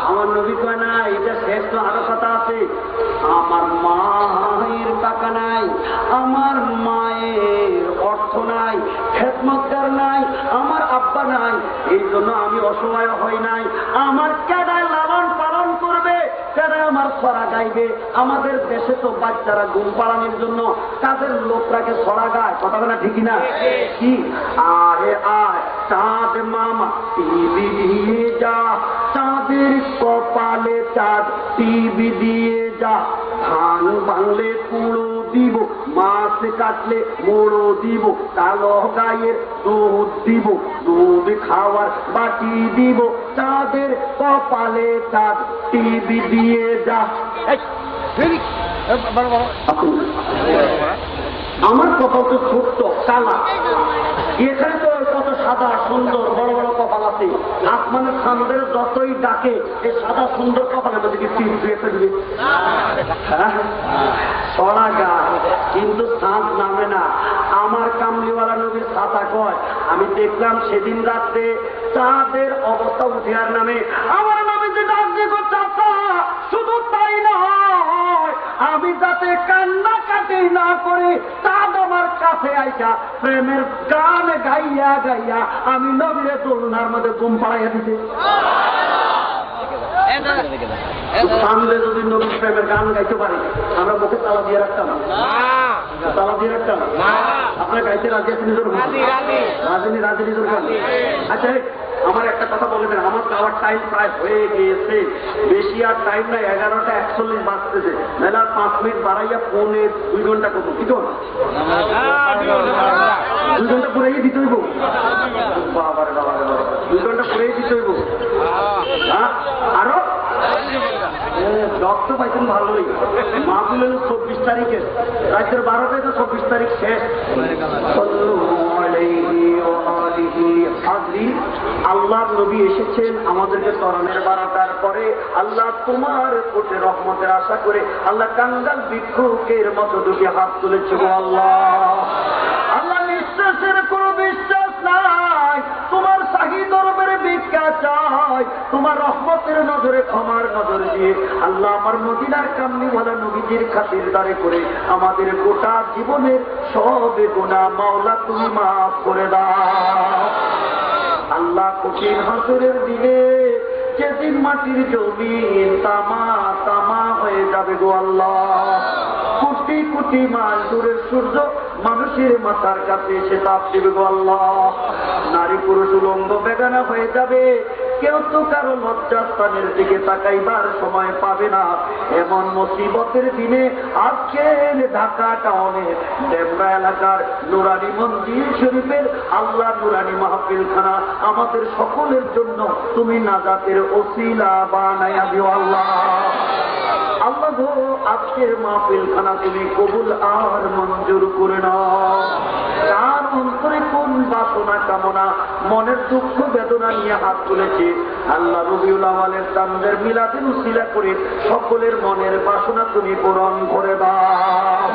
আমার নবী কয় না, এটা শেষ তো আরো কথা আছে। আমার মায়ের টাকা নাই, আমার মায়ের অর্থ নাই, খেদমতগার নাই, আমার আব্বা নাই, এই জন্য আমি অসহায় হই নাই। আমার কেডায় লালন পালন করবে, কেডায় আমার ছড়া গাইবে? আমাদের দেশে তো বাচ্চারা ঘুম পাড়ানোর জন্য কাজের লোকটাকে ছড়া গায়, কথা বলা ঠিকই না? কি আরে আয় চাঁদ মামা টিভি দিয়ে যা, চাঁদের কপালে চাঁদ টিভি দিয়ে যা, ধান ভাঙলে কুড়ো দিব, মাছ কাটলে মোড়ো দিব, কালো গায়ের দুধ দিব, দুধ খাওয়ার বাটি দিব, চাঁদের কপালে চাঁদ টিভি দিয়ে যা। আমার কপাল তো ছোট্ট কালা, এখানে তো কত সাদা সুন্দর বড় বড় কপাল আছে। আসমানের সামনের যতই ডাকে এই সাদা সুন্দর কপালের মধ্যে কি টিপ দিয়ে দিবে? সরা গাছ কিন্তু সাঁত নামে না। আমার কামলিওয়ালা নবীর ছাতা কয়, আমি দেখলাম সেদিন রাত্রে চাঁদের অবস্থা উঠিয়ার নামে আমার নবী যে ডাক দিয়ে চাচা, শুধু তাই না, আমি যাতে কান্নাকাটি না করে চাঁদ আমার কাছে আইসা প্রেমের গান গাইয়া গাইয়া আমি নবীরে দোলনার মধ্যে ঘুম পাড়াইয়া দিতে। সামনে যদি নবী প্রেমের গান গাইতে পারি আমরা মুখে তালা দিয়ে রাখতাম, তালা দিয়ে রাখতাম। আপনার গাইতে রাজি আছেন? রাজনী রাজনী দরকার। আচ্ছা আমার একটা কথা বলে দেন, আমার যাওয়ার টাইম প্রায় হয়ে গিয়েছে, বেশি আর টাইম নাই, 11:41 বাজতেছে, নাহলে 5 মিনিট বাড়াইয়া 2 ঘন্টা করবো। কি কর 2 ঘন্টা পুরাই দিতে হইব? বাবার বাবার 2 ঘন্টা পুরাই দিতে হইব। হ্যাঁ আরো রক্ত পাইছেন ভালোই। মাহফিল হল 24 তারিখে, রাজ্যের 12টায় তো 24 তারিখ শেষ। আল্লাহর নবী এসেছেন আমাদেরকে তরণের বারাতার পরে। আল্লাহ তোমার কোটে রহমতের আশা করে আল্লাহ কাঙ্গাল ভিক্ষুকের মতো দুটি হাত তুলেছে। আল্লাহ আল্লাহ নিঃশ্বাসের কোনো বিশ্বাস নাই, তোমার শাহী দরবারে ভিক্ষা চাই, তোমার রহমতের নজরে ক্ষমার নজর দিয়ে আল্লাহ আমার মদিনার কামলিওয়ালা নবীজির খাতিরদারি করে আমাদের গোটা জীবনের সব গুনাহ মাওলা তুমি মাফ করে দাও। আল্লাহ কঠিন হাসরের দিনে যেদিন মাটির জমিন তামা তামা হয়ে যাবে গো আল্লাহ, কোটি কোটি মাইল দূরের সূর্য মানুষের মাথার কাছে এসে তাপ দেবে গো আল্লাহ, নারী পুরুষ উলঙ্গ বেগানা হয়ে যাবে, কেউ তো কারো লজ্জাস্থানের দিকে তাকাইবার সময় পাবে না। এমন মুসিবতের দিনে আজকের ঢাকা টাউনের ডেমরা এলাকার নুরানি মন্দির শরীফের আল্লাহ নুরানি মাহফিলখানা আমাদের সকলের জন্য তুমি নাজাতের ওসিলা বানায়া দিও আল্লাহ। আল্লাহ গো, আজকের মাহফিলখানা তুমি কবুল আর মঞ্জুর করে নাও। তার অন্তরে কোন বাসনা কামনা, মনের দুঃখ বেদনা নিয়ে হাত তুলেছে, আল্লাহ রবিউল আউয়ালের চাঁদের মিলাদের উসিলা করে সকলের মনের বাসনা তুমি পূরণ করে দাও।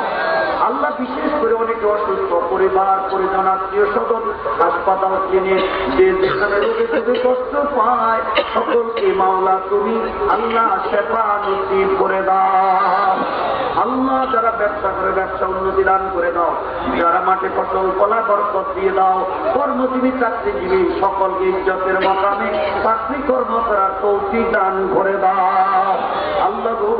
আল্লাহ বিশেষ করে অনেকে অসুস্থ পরিবার পরিজন আত্মীয় স্বজন হাসপাতাল ক্লিনিক যে যেখানে রোগে রোগে কষ্ট পায় সকলকে মাওলা তুমি আল্লাহ শেফা নসিব করে দাও। আল্লাহ যারা ব্যবসা করে ব্যবসা উন্নতি দান করে দাও, যারা মাঠে ফসল ফলা বরকত দিয়ে দাও, কর্মজীবী চাকরিজীবী সকলকে ইজ্জতের মাকামে চাকরি কর্ম করার তৌফিক দান করে দাও। আল্লাহ গো,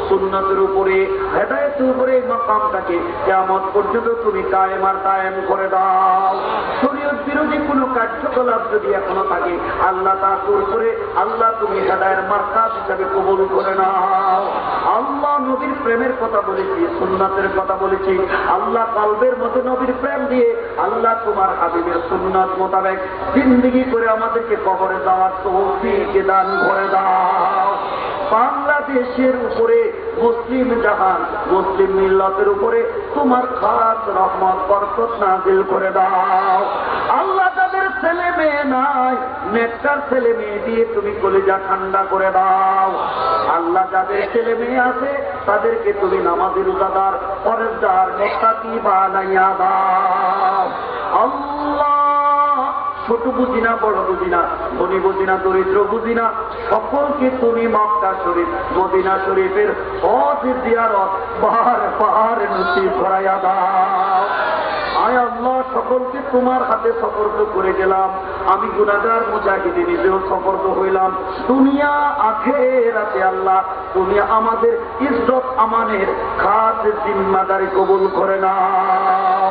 সুন্নতের উপরে হেদায়েতের উপরে মাকামটাকে কিয়ামত পর্যন্ত তুমি কায়েম আর কায়েম করে দাও। শরীয়ত বিরোধী কোনো কার্যকলাপ যদি এখনো থাকে আল্লাহ তা দূর করে আল্লাহ তুমি হেদায়ের মার্কাজ হিসাবে কবুল করে নাও। আল্লাহ নবীর প্রেমের কথা বলেছি, সুন্নাতের কথা বলেছি, আল্লাহ কলবের মধ্যে নবীর প্রেম দিয়ে আল্লাহ তোমার হাবিবের সুন্নাত মোতাবেক জিন্দেগি করে আমাদেরকে কবরে যাওয়ার তৌফিক দান করে দাও। বাংলাদেশের উপরে মুসলিম জাহান মুসলিম মিল্লাতের উপরে তোমার খাস রহমত বরকত নাযিল করে দাও। আল্লাহ যাদের ছেলে মেয়ে নাই নেককার ছেলে মেয়ে দিয়ে তুমি কলিজা ঠান্ডা করে দাও। আল্লাহ যাদের ছেলে মেয়ে আছে তাদেরকে তুমি নামাজি রোজাদার পরেজগার মুত্তাকি বানাইয়া দাও। আল্লাহ ছোট বুঝি না বড় বুঝি না ধনী বুঝি না দরিদ্র বুঝি না সকলকে তুমি মক্কা শরীফ মদিনা শরীফের হজ জিয়ারত পাহাড় নসিব করাইয়া দাও। আয় আল্লাহ, সকলকে তোমার হাতে সফর্দ করে গেলাম। আমি গুনাহগার মুজাহিদে নিজেও সফর্দ হইলাম। দুনিয়া আখিরাতে আল্লাহ তুমি আমাদের ইজ্জত আমানের খাস জিম্মাদারি কবুল করে নাও।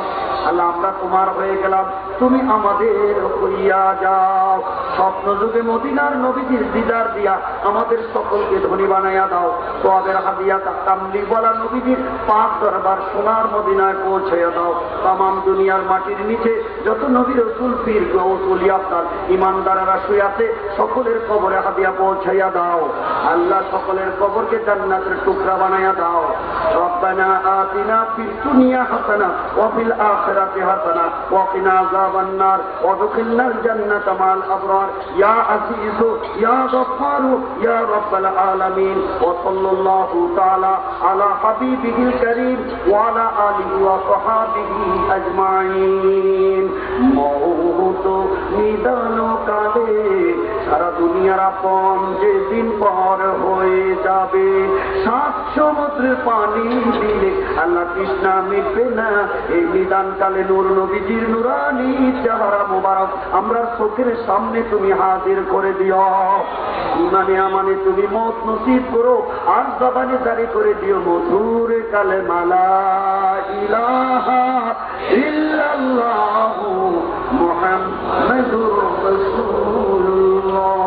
আল্লাহ আমরা তোমার হয়ে গেলাম, তুমি আমাদের হইয়া যাও। স্বপ্ন যুগে মদিনার নবীজির দিদার দিয়া আমাদের সকলকে ধনী বানাইয়া দাও। তোয়াবের হাদিয়া তামলিক বলা নবীজির পাক দরবার সোনার মদিনায় পৌঁছাইয়া দাও। তামাম দুনিয়ার মাটির নিচে যত নবী রাসূল পীর গৌসুল আফতার ইমানদারেরা শুয়ে আছে সকলের কবরে হাদিয়া পৌঁছাইয়া দাও। আল্লাহ সকলের কবরকে জান্নাতের টুকরা বানাইয়া দাও। রব্বানা আতিনা ফিদ দুনিয়া হাসানা ওয়া ফিল আখিরাতি হাসানা ওয়া কিনা আযাবান নার ওয়াদখিলনাল জান্নাতা মা'আল আবরার ইয়া আজিজু ইয়া গফফারু ইয়া রাব্বাল আলামিন ওয়া সাল্লাল্লাহু তাআলা আলা হাবিবিহিল কারীম ওয়া আলা আলিহি ওয়া সাহাবিহি আজমাইন। মওত নিদান কালে সারা দুনিয়ার আপন যেদিন পর হয়ে যাবে, সাত সমুদ্রের পানি দিলে আল্লাহ তৃষ্ণা মিটবে না। এই নিদান কালে নূর নবীজির নুরানি চেহারা মোবারক আমরা চোখের সামনে তুমি হাজির করে দিও। ইমানে আমানে তুমি মত নসিব করো আর জবানে জারি করে দিও মধুর কালেমা লা ইলাহা ইল্লাল্লাহু মুহাম্মাদুর রাসূলুল্লাহ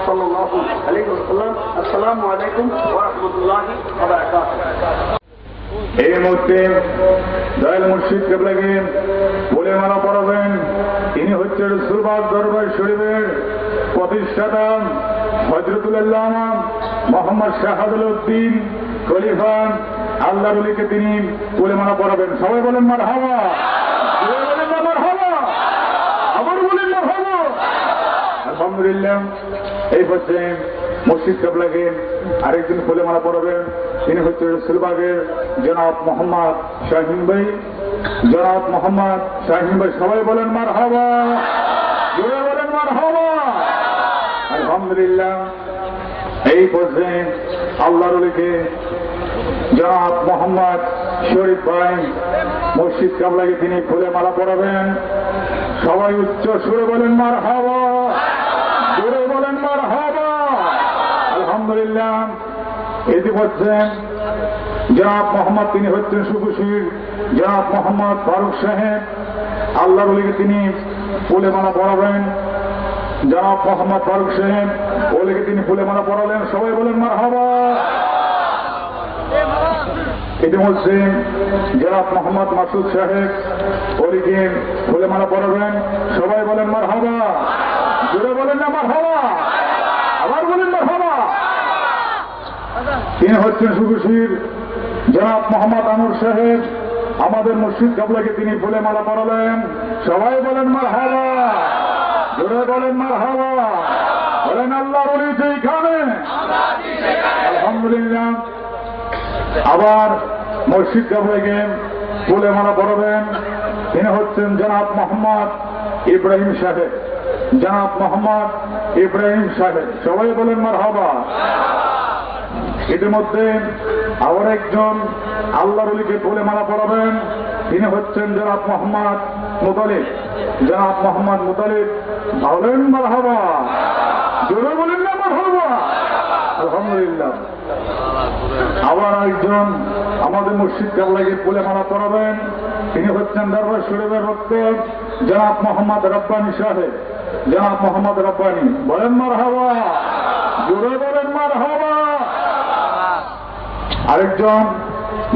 সাল্লাল্লাহু আলাইহি ওয়াসাল্লাম। আসসালামু আলাইকুম ওয়া রাহমাতুল্লাহি ওয়া বারাকাতুহু। এই মুহূর্তে দয়াল মুর্শিদ কেবলাকে বলে মালা পড়াবেন। তিনি হচ্ছেন রসুলবাগ দরবার শরীফের প্রতিষ্ঠাতা হযরতুল আল্লামা মোহাম্মদ শাহাদুল উদ্দিন খলিফা আল্লাহর ওলিকে তিনি বলে মালা পড়াবেন। সবাই বলেন মারহাবা, সবাই বলেন মারহাবা, আবার বলেন মারহাবা। আলহামদুলিল্লাহ। এই হচ্ছে মুর্শিদ কেবলাকে আরেকজন বলে মালা পড়াবেন। তিনি হচ্ছে রসুলবাগের জনাব মোহাম্মদ শাহিন ভাই। জনাব মোহাম্মদ শাহিন ভাই, সবাই বলেন মারহাবা, জোরে বলেন মারহাবা। আলহামদুলিল্লাহ। এই পর্যায়ে আল্লাহর ওলিকে জনাব মোহাম্মদ শরীফ ভাই মুর্শিদ কেবলাকে তিনি ফুলে মালা পড়াবেন। সবাই উচ্চ সুরে বলেন মারহাবা, জোরে বলেন মারহাবা। আলহামদুলিল্লাহ। এটি হচ্ছেন জনাব মোহাম্মদ, তিনি হচ্ছেন সুখুশির জনাব মোহাম্মদ ফারুক সাহেব। আল্লাহর ওলিকে তিনি ফুলে মালা পড়াবেন। জনাব মোহাম্মদ ফারুক সাহেব ওলিকে তিনি ফুলে মালা পড়ালেন, সবাই বলেন মারহাবা। ইতিমধ্যে জনাব মোহাম্মদ মাসুদ সাহেব ওলিকে ফুলে মালা পড়াবেন, সবাই বলেন মারহাবা। জোরে বলেন না মারহাবা, আবার বলেন মারহাবা। তিনি হচ্ছেন সুখুশির জনাব মোহাম্মদ আনোয়ার সাহেব, আমাদের মসজিদ কাবলাকে তিনি ফুলে মালা পড়ালেন, সবাই বলেন মারহাবা। জোরে বলেন মারহাবা, বলেন আল্লাহর ওলি যেখানে। আলহামদুলিল্লাহ। আবার মসজিদ কাবলাকে ফুলে মালা পড়াবেন, তিনি হচ্ছেন জনাব মোহাম্মদ ইব্রাহিম সাহেব, জনাব মোহাম্মদ ইব্রাহিম সাহেব, সবাই বলেন মারহাবা। ইতিমধ্যে আবার একজন আল্লাহর ওলিকে ফুলে মালা পড়াবেন, তিনি হচ্ছেন জনাব মোহাম্মদ মুতালিব, জনাব মোহাম্মদ মুতালিব, বলেন মারহাবা। জোরে বলেন না মারহাবা। আলহামদুলিল্লাহ। আবার একজন আমাদের মসজিদ কাবলাকে ফুলে মালা পড়াবেন, তিনি হচ্ছেন দরবার শরীফের ভক্ত জনাব মোহাম্মদ রব্বানী সাহেব, জনাব মোহাম্মদ রব্বানী, বলেন মারহাবা। জোরে বলেন মারহাবা। আরেকজন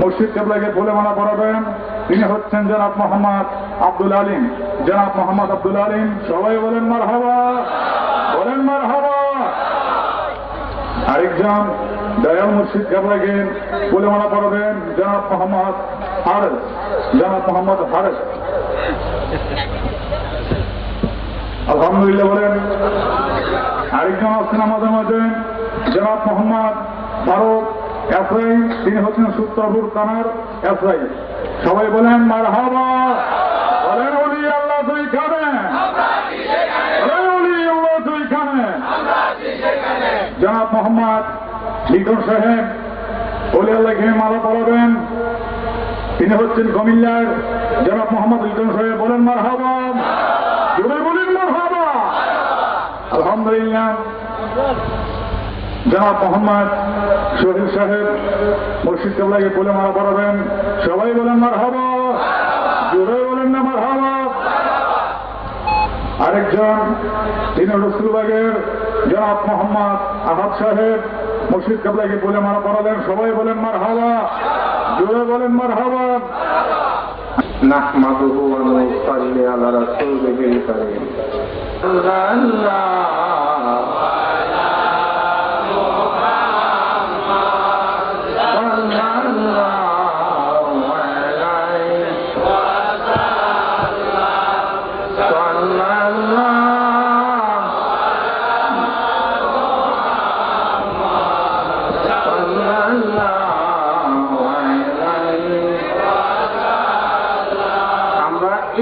মসজিদ কাবলাকে ফুলে মালা পড়াবেন, তিনি হচ্ছেন জনাব মোহাম্মদ আব্দুল আলিম, জনাব মোহাম্মদ আব্দুল আলিম, সবাই বলেন মারহাবা, বলেন মারহাবা। আরেকজন দয়াল মসজিদ কাবলাকে ফুলে মালা পড়াবেন, জনাব মোহাম্মদ হারেস, জনাব মোহাম্মদ হারেস, আলহামদুলিল্লাহ বলেন। আরেকজন আছেন আমাদের মাঝে জনাব মোহাম্মদ ফারুক এসআই, তিনি হচ্ছেন সূত্রপুর থানার এসআই, সবাই বলেন মারহাবা। বলেন ওলি আল্লাহ দুইখানে, বলেন ওলি আল্লাহ দুইখানে। জনাব মোহাম্মদ লিটন সাহেব ওলি আল্লাহকে মালা পড়াবেন, তিনি হচ্ছেন কুমিল্লার জনাব মোহাম্মদ লিটন সাহেব, বলেন মারহাবা। জোরে বলেন মারহাবা। আলহামদুলিল্লাহ। জনাব মোহাম্মদ শহীদ সাহেব মসজিদ কাবলাকে ফুলে মালা পড়াবেন, সবাই বলেন মারহাবা। জোরে বলেন না মারহাবা। আরেকজন তিনি রসুলবাগের জনাব মোহাম্মদ আহাদ সাহেব মসজিদ কাবলাকে ফুলে মালা পড়ালেন, সবাই বলেন মারহাবা। জোরে বলেন মারহাবা। নাহমাদুহু ওয়া নুসাল্লি আলা রাসূলিহিল কারীম।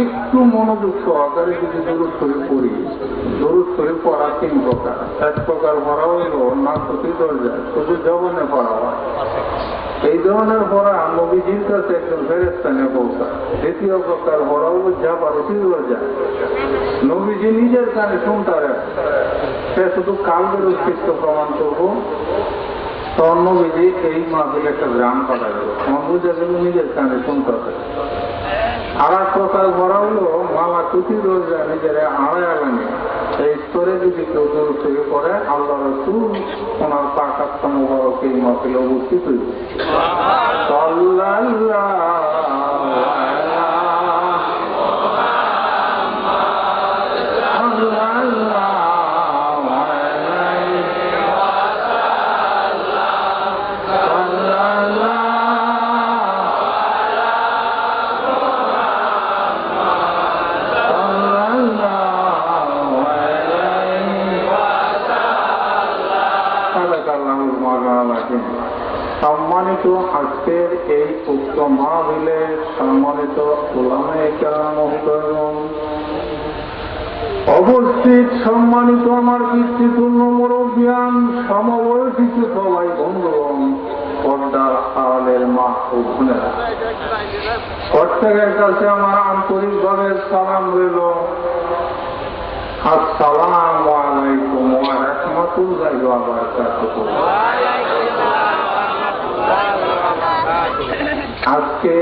একটু মনোযোগ সহকারে যদি দরুদ শরীফ পড়ি, দরুদ শরীফ পড়া 3 প্রকার। এক প্রকার পড়া হইল না প্রতি দরজায়, শুধু জবানে পড়া হয়। এই ধরনের পড়া নবীজির কাছে একজন ফেরেশতানে পৌঁছায়। দ্বিতীয় প্রকার পড়া হল জাবারতি দরজায়, নবীজি নিজের কানে শুনতারে, সে শুধু কালবের অস্তিত্ব প্রমাণ করবো, তখন নবীজি এই মাহফিলে একটা গ্রাম পাঠাবে, আমার বুঝে গেল নিজের কানে শুনতে হবে। আর এক প্রকার ভরা হলো মালা কুতি দরজা নিজের আড়ায় আলানি, এই স্তরে যদি কেউ দরুদ শরীফ পড়ে আল্লাহ রাসূল ওনার পাকাত্ম মুবারক এই মাহফিলে উপস্থিত হইবে। সম্মানিত আজকের এই উক্ত মাহফিলে সম্মানিত উলামায়ে কেরাম মুহতারাম উপস্থিত, সম্মানিত আমার পিতৃতুল্য মুরব্বিয়ান, সমবয়সী সবাই বন্ধুগণ, পর্দার আড়ালের মা ও বোনেরা, প্রত্যেকের কাছে আমার আন্তরিকভাবে সালাম রইল। আসসালামু আলাইকুম ওয়া রাহমাতুল্লাহি ওয়া বারাকাতুহু। আজকে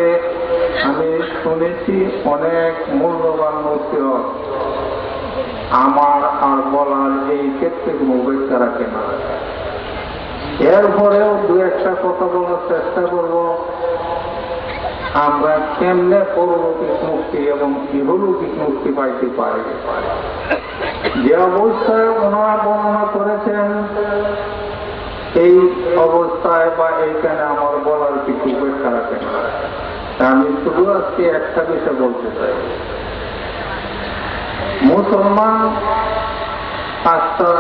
আমি শুনেছি অনেক মূল্যবান নসিহত, আমার আর বলার এই ক্ষেত্রে কোনো উপেক্ষা রাখে না। এরপরেও দু একটা কথা বলার চেষ্টা করব, আমরা কেমনে পরলৌকিক মুক্তি এবং ইহলৌকিক মুক্তি পাইতে পারি। যে অবস্থায় ওনারা বর্ণনা করেছেন, এই অবস্থায় বা এইখানে আমার বলার কিছু উপেক্ষা রাখে না। আমি শুধু আজকে একটা বিষয় বলতে চাই। মুসলমান 5টা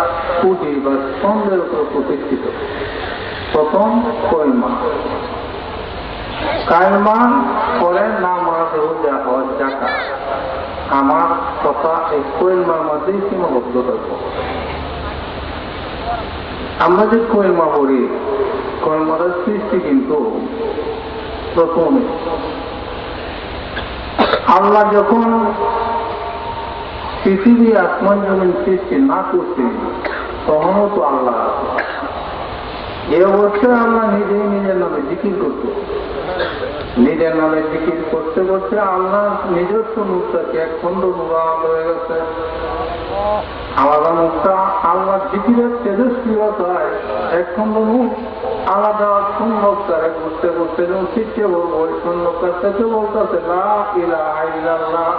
পুঁজি বা স্তম্ভের উপর প্রতিষ্ঠিত। প্রথম কলমা, কালমা পরে নামাজ, রোজা, হজ, যাকাত। আমার কথা এই কলমার মধ্যেই সীমাবদ্ধ থাকব। আমরা যে কলমা পড়ি, কলমার সৃষ্টি কিন্তু প্রথমে আল্লাহ যখন পৃথিবী আসমান জমিন সৃষ্টি না করছেন, তখনও তো আল্লাহ আছে। এ অবস্থায় আমরা নিজেই নিজের নামে জিকির করত। নিজের নামে জিকির করতে করতে আল্লাহ নিজস্ব মুখটাকে এক খণ্ড মুখা হয়ে গেছে। আলাদা মুখটা আল্লাহ জিকিরের তেজস্ক্রিয়তায় এক খণ্ড মুখ আলাদা শূন্যকারে করতে করতে যখন শিখতে বলবো, ওই শূন্যকার থেকে বলতেছে লা ইলাহা ইল্লাল্লাহ,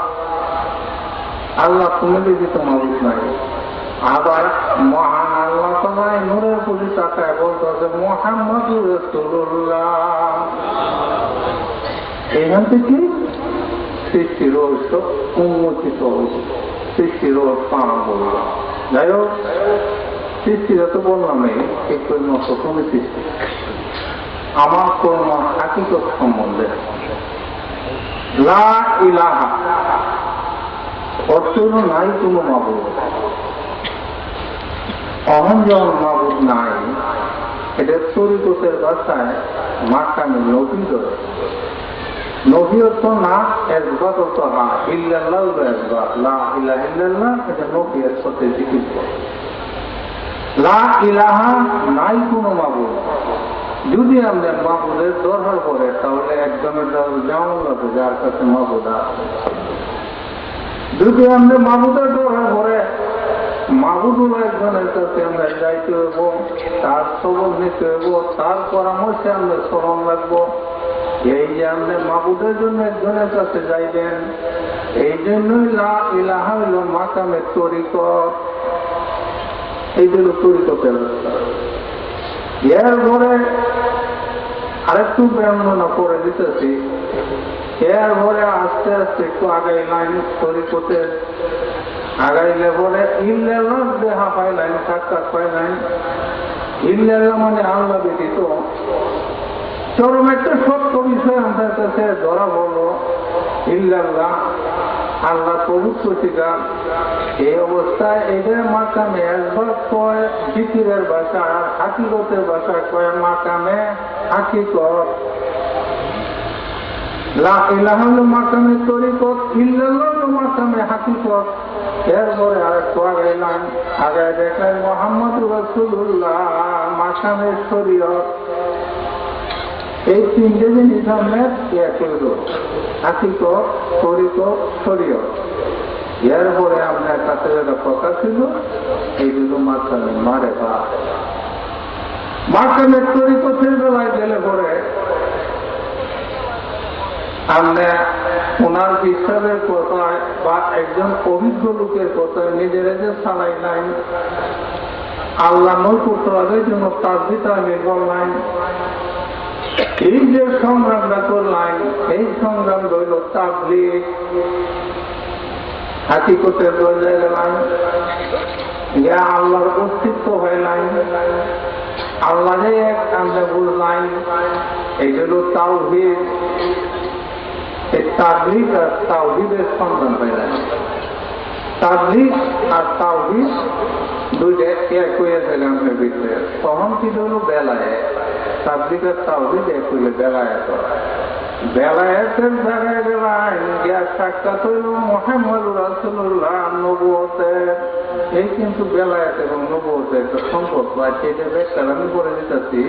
আল্লাহ তুমি ব্যতীত মাবুদ নাই। আবার মহান আল্লাহ সবাই নূরের প্রতি তাকায় বলতেছে মুহাম্মাদুর রাসূলুল্লাহ। এখান থেকে সৃষ্টির রহস্য উন্মোচিত হয়েছে, সৃষ্টির রহস্য পালন করল। যাই হোক, সৃষ্টিটা তো বললাম এই কর্ম প্রথমে সৃষ্টি। আমার কর্ম হাকিকত সম্বন্ধে লা ইলাহা অর্থ নাই কোনো মাবুদ। অহন যখন মাবুদ নাই, এটা তরিকতের ভাষায় মাকামে নবী ধরে। নবী অর্থ না, এসবাত অর্থ হা, ইল্লাল্লাহ এসবাত, লা ইলাহা ইল্লাল্লাহ, এটা নবী এর সাথে জিকির করে। লা ইলাহা নাই কোনো মাবুদ। যদি আমরা মাবুদের দরকার করে, তাহলে একজনের যেমন লাগবে যার কাছে মাবুদ আছে। যদি আমরা মাবুদের দরকার করে, মাবুদুল একজনের কাছে আমরা যাইতে হইব, তার খবর নিতে হইব, তার পরামর্শে আমরা স্মরণ রাখবো। এই যে আমরা মাবুদের জন্য একজনের কাছে যাইবেন, এই জন্যই লা ইলাহা হইল মাকামের তরিকত। এই জন্য তরিকতের এরপরে আরেকটু বর্ণনা করে দিতেছি। এরপরে আস্তে আস্তে একটু আগাইলাম তরিকতের। আগাইলে পরে ইল্লাল্লাহ দেখা পাইলেন, সাক্ষাৎ পাইলেন। ইল্লাল্লাহ মানে আল্লাহ ব্যতীত। চরম একটা সত্য বিষয় আমাদের কাছে ধরা হলো, ইল্লাল্লাহ আল্লাহ পবিত্র ঠিকান। এই অবস্থায় এদের মাকামে একবার কয় জিকিরের ভাষা, আর হাকিকতের ভাষা কয় মাকামে হাকিকত। লা ইলাহা হলো মাকামে তরিকত, ইল্লাল্লাহ হলো মাকামে হাকিকত। এরপরে আরেকটু আগাইলাম, আগায় দেখলেন মুহাম্মাদুর রাসূলুল্লাহ মাকামে শরীয়ত। এই তিনটে জিনিস আমরা করল, হাকিকত, তরিকত, শরীয়ত। এরপরে আপনার কাছে যেটা কথা ছিল, এইগুলো মাকামে মারেফা। মাকামে তরিকতের বেলায় গেলে পরে আমরা ওনার বিশ্বাসের কথায় বা একজন অভিজ্ঞ লোকের কথায় নিজেরা যে ছাড়াই নাই, আল্লাহ নৈকট্যের জন্য তার দিতে নির্ভর নাই। এই যে সংগ্রামটা করলাম, এই সংগ্রাম রইল তাবলীগ। হাকিকতের দরজায় গেলাম, ইয়া আল্লাহর অস্তিত্ব হইলাম, আল্লাহ যে এক আমরা বুঝলাম। এই জন্য তাওহীদ, এই তাবলীগ আর তাওহীদের সন্ধান হইলাম। তাবলীগ আর তাওহীদ দুইটা এক হয়ে গেলাম ভিতরে। তখন কি হলো বেলায় তাবলীগ আর তাওহীদ এক হইলে বেলায়েত। বেলায়েতের জায়গায় গেলাম, গিয়া সাক্ষাৎ হইল মুহাম্মাদুর রাসূলুল্লাহ নবুয়তের। এই কিন্তু বেলায়েত এবং নবুয়তের একটা সম্পর্ক আছে, এটা ব্যাখ্যা আমি করে দিতেছি।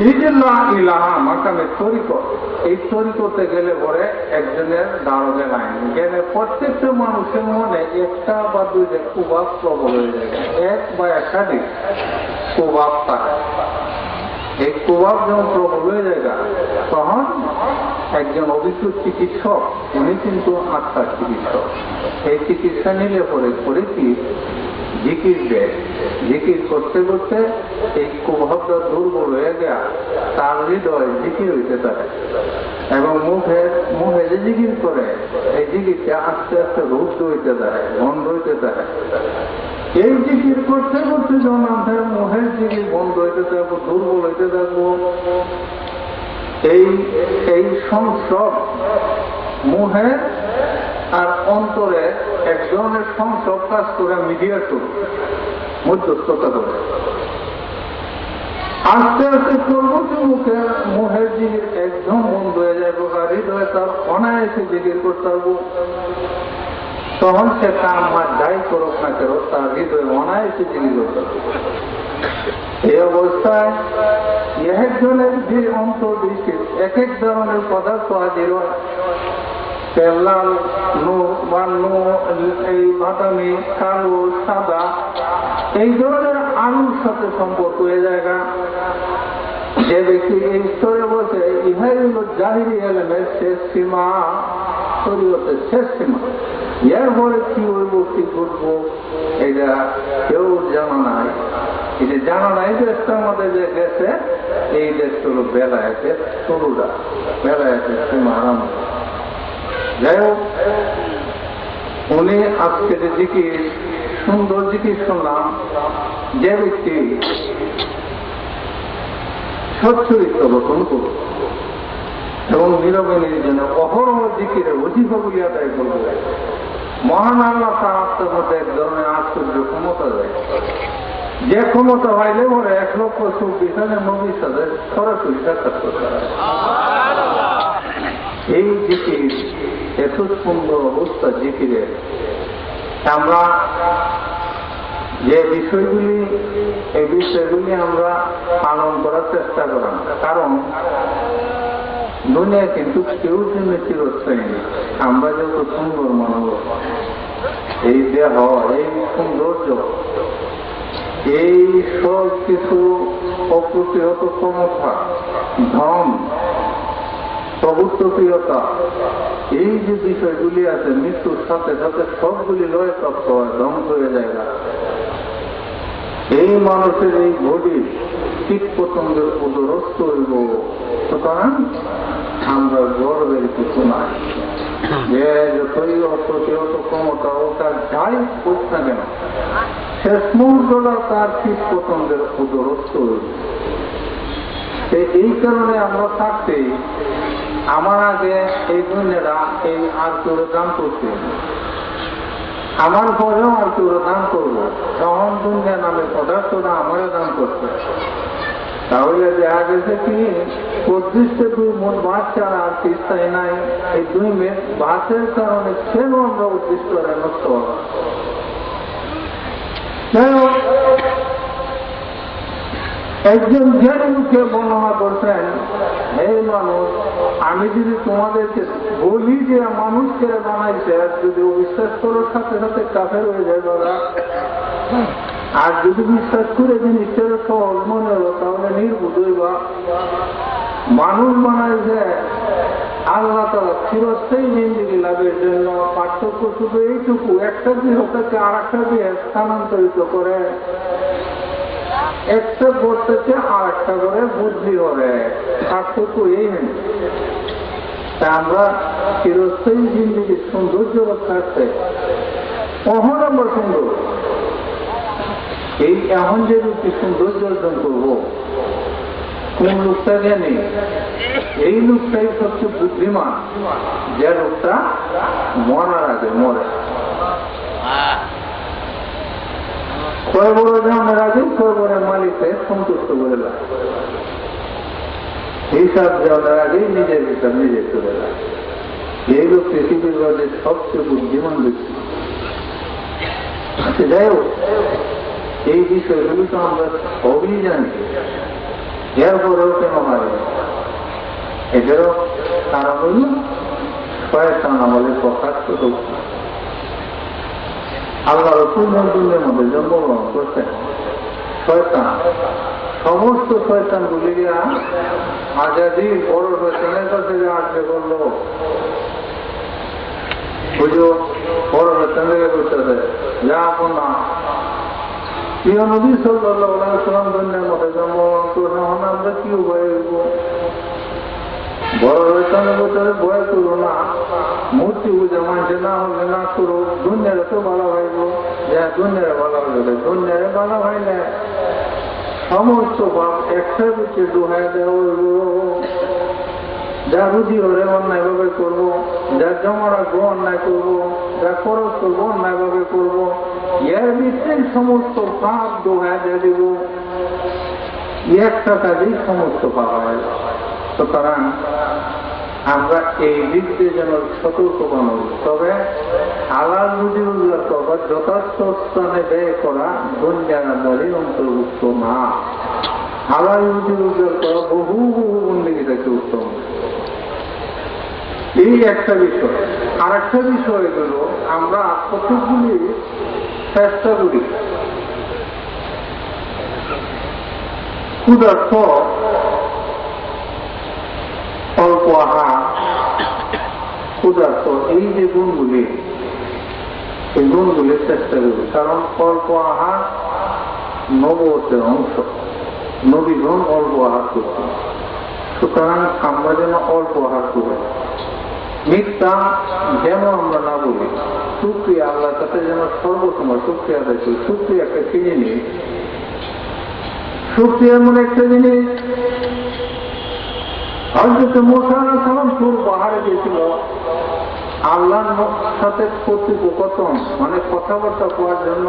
ইজিল্লা ইলাহা মাকামের তরিকত, এই তরিকতে গেলে পরে একজনের দাঁড়াবে লাইন গেলে প্রত্যেকটা মানুষের মনে একটা বা দুইটা কুবাব প্রবল হয়ে যায়, এক বা একাধিক কুবাব থাকে। এই কুবাব যখন প্রবল হয়ে যায় তখন একজন অভিজ্ঞ চিকিৎসক, উনি কিন্তু আত্মার চিকিৎসক, এই চিকিৎসা নিলে পরে কি জিকির দেয়, জিকির করতে করতে এই কুভাবটা দুর্বল হয়ে গেয়া তার হৃদয় জিকির হইতে থাকে এবং মুখে যে জিকির করে এই জিকিরটা আস্তে আস্তে রুদ্ধ হইতে থাকে, বন্ধ হইতে থাকে। এই জিকির করতে করতে যখন আমাদের মুখের জিকির বন্ধ হইতে থাকবো, দুর্বল হইতে থাকবো, এই সংসব মুখে আর অন্তরে এক ধরনের সংসব কাজ করে মিডিয়েটর, মধ্যস্থতা করে আস্তে আস্তে করবো যে মুখের জিকির একদম বন্ধ হয়ে যাবো আর হৃদয় তার অনায়াসে জিকির করতে পারবো। তখন সে কাম আর যাই করুক না কেন তার হৃদয় অনায়াসে জিকির করতে পারবো। এই অবস্থায় একজনের যে অন্তর্দৃষ্টি এক এক ধরনের পদার্থ হাজির হয়, লাল, এই বাদামি, কালো, সাদা, এই ধরনের আলুর সাথে সম্পর্ক হয়ে যায়। যে ব্যক্তি এই স্তরে বসে ইহাই হল জাহিরি এলেমের শেষ সীমা, শরীয়তের শেষ সীমা। এরপরে কি হইব কি করবো এটা কেউ জানা নাই। এটা জানা নাই দেশটা আমাদের যে গেছে, এই দেশটা হল বেলায়েতের শুরুটা, বেলায়েতের সীমা আরম্ভ। যাই হোক, উনি আজকে যে জিকির, সুন্দর জিকির শুনলাম, যে ব্যক্তি সচ্চরিত্র গঠন করবে এবং নীরবে নির্জনে অহরহ জিকিরে অজিফাগুলি আদায় করবে, মহান আল্লাহ তার আত্মার মধ্যে এক ধরনের আশ্চর্য ক্ষমতা দেয়, যে ক্ষমতা পাইলে পরে 1,24,000 নবীর সাথে সরাসরি সাক্ষাৎ করতে হয়। এই জিকির এত সুন্দর অবস্থা জিকিরে, আমরা যে বিষয়গুলি, এই বিষয়গুলি আমরা পালন করার চেষ্টা করি, কারণ দুনিয়া কিন্তু কেউ জন্য চিরস্থায়ী নেই। আমরা যত সুন্দর মানব, এই দেহ, এই সৌন্দর্য, এই সব কিছু অপ্রতিহত ক্ষমতা, ধন, প্রভুত্বপ্রিয়তা, এই যে বিষয়গুলি আছে মৃত্যুর সাথে সাথে সবগুলি লয় তত্ত্ব হয়, ধ্বংস হয়ে যায়। এই মানুষের এই বডি কীট পতঙ্গের উদরস্থ হইব, সুতরাং আমরা গর্বের কিছু নাই। যে যতই অপ্রতিহত ক্ষমতা ওটা যাই হোক না কেন, শেষ মুহূর্তটা তার কীট পতঙ্গের উদরস্থ হইব। এই কারণে আমরা থাকতে আমার আগে এই দুনিয়াটা এই আর কেউ দান করছে, আমার পরেও আর কেউ দান করবো, তখন দুনিয়া নামে পদার্থটা আমারও দান করছে। তাহলে দেখা গেছে কি উদ্দিষ্ট 2 মন বাদ ছাড়া আর চিস্তায় নাই। এই 2 মিনিট বাসের কারণে সেও আমরা উদ্দিষ্ট নষ্ট হওয়া। একজন জ্ঞানীকে বর্ণনা করছেন, এই মানুষ, আমি যদি তোমাদেরকে বলি যে মানুষকে বানাইছে, যদি বিশ্বাস করার সাথে সাথে কাফের হয়ে যায় বাবা, আর যদি বিশ্বাস করে জিনিসটা সহজ মনে হলো তাহলে নির্বুধ হইবা। মানুষ বানাইছে আল্লাহ তাআলা চিরস্থায়ী জিন্দেগি লাভের জন্য, পার্থক্য শুধু এইটুকু, একটা গৃহ থেকে আর একটা গৃহে স্থানান্তরিত করে, একটা করতেছে আর একটা করে বুদ্ধি করে, পার্থক্য এই নেই। তা আমরা চিরস্থায়ী জিন্দেগির সৌন্দর্য রক্ষার্থে কখন আমরা সুন্দর, এই এখন যে রূপটি সৌন্দর্য অর্জন করবো, কোন লোকটা জ্ঞানী, এই লোকটাই সবচেয়ে বুদ্ধিমান, যে লোকটা মরার আগে মরে। কয় বড় জন্মের আগে কয় বড় মালিককে সন্তুষ্ট করে লাগে, হিসাব দেওয়ার আগেই নিজের হিসাব নিজে চলে লাগে। এই লোক পৃথিবীর মধ্যে সবচেয়ে বুদ্ধিমান ব্যক্তি। যাই হোক, এই বিষয়গুলি তো আমরা সবই জানি, এরপরেও কেন মারে? এদেরও কারণ হইল শয়তান আমাদের প্রকাশ্য রূপ। আল্লাহ রসুল দুনিয়ার মধ্যে জন্মগ্রহণ করছেন শয়তান। সমস্ত শয়তান গুলিয়া আজাদি বড় শয়তানের কাছে আসতে করলো, বুঝো বড় শয়তান থেকে করতেছে যা না প্রিয় নবী সাল্লাল্লাহু আলাইহি ওয়াসাল্লাম দুনিয়ার মধ্যে জন্মগ্রহণ করছেন। আমরা কি উপায় হইব? বড় শয়তানের ভিতরে ভয় করো না, মূর্তি পূজা মানছে না হলে না করো, দুনিয়ারে তো ভালো হইব। যা দুনিয়ারে ভালো হইবে, দুনিয়ারে ভালো হইলে সমস্ত ভাব একটার ভিতরে দোহাই দেওয়া হইব। যা রুজি হলে অন্যায় ভাবে করবো, যা জমা রাখবো অন্যায় করবো, যা খরচ করবো অন্যায় ভাবে করবো, এর ভিতরে সমস্ত পাপ দোহাই দিয়ে দিব। একটা কাজেই সমস্ত পাপ হয়। সুতরাং আমরা এই দিক দিয়ে যেন সতর্কবান হই। তবে হালাল রুজি রোজগার করবা যথার্থ স্থানে ব্যয় করা দুনিয়াদারি অন্তর্ভুক্ত না। হালাল রুজি রোজগার করা বহু বহু বন্দী থেকে উত্তম। এই একটা বিষয়। আর একটা বিষয় হল আমরা কতগুলি চেষ্টা করি ক্ষুধার্ত অল্প আহার, ক্ষুধার্ত এই যে গুণগুলি, এই গুণগুলির চেষ্টা করি। কারণ অল্প আহার নবতের অংশ, নবীগণ অল্প আহার করত। সুতরাং আমরা যেন অল্প আহার করি। মিথ্যা যেন আমরা না বলি। শুকরিয়া আল্লাহর কাছে যেন সর্বসময় শুকরিয়া আদায় করি। শুকরিয়া একটা কিনে নিই। শুকরিয়া এমন একটা জিনিস, হযরত মুসা আলাইহিস সালাম তুর পাহাড়ে গিয়েছিল আল্লাহর সাথে কথোপকথন মানে কথাবার্তা করার জন্য।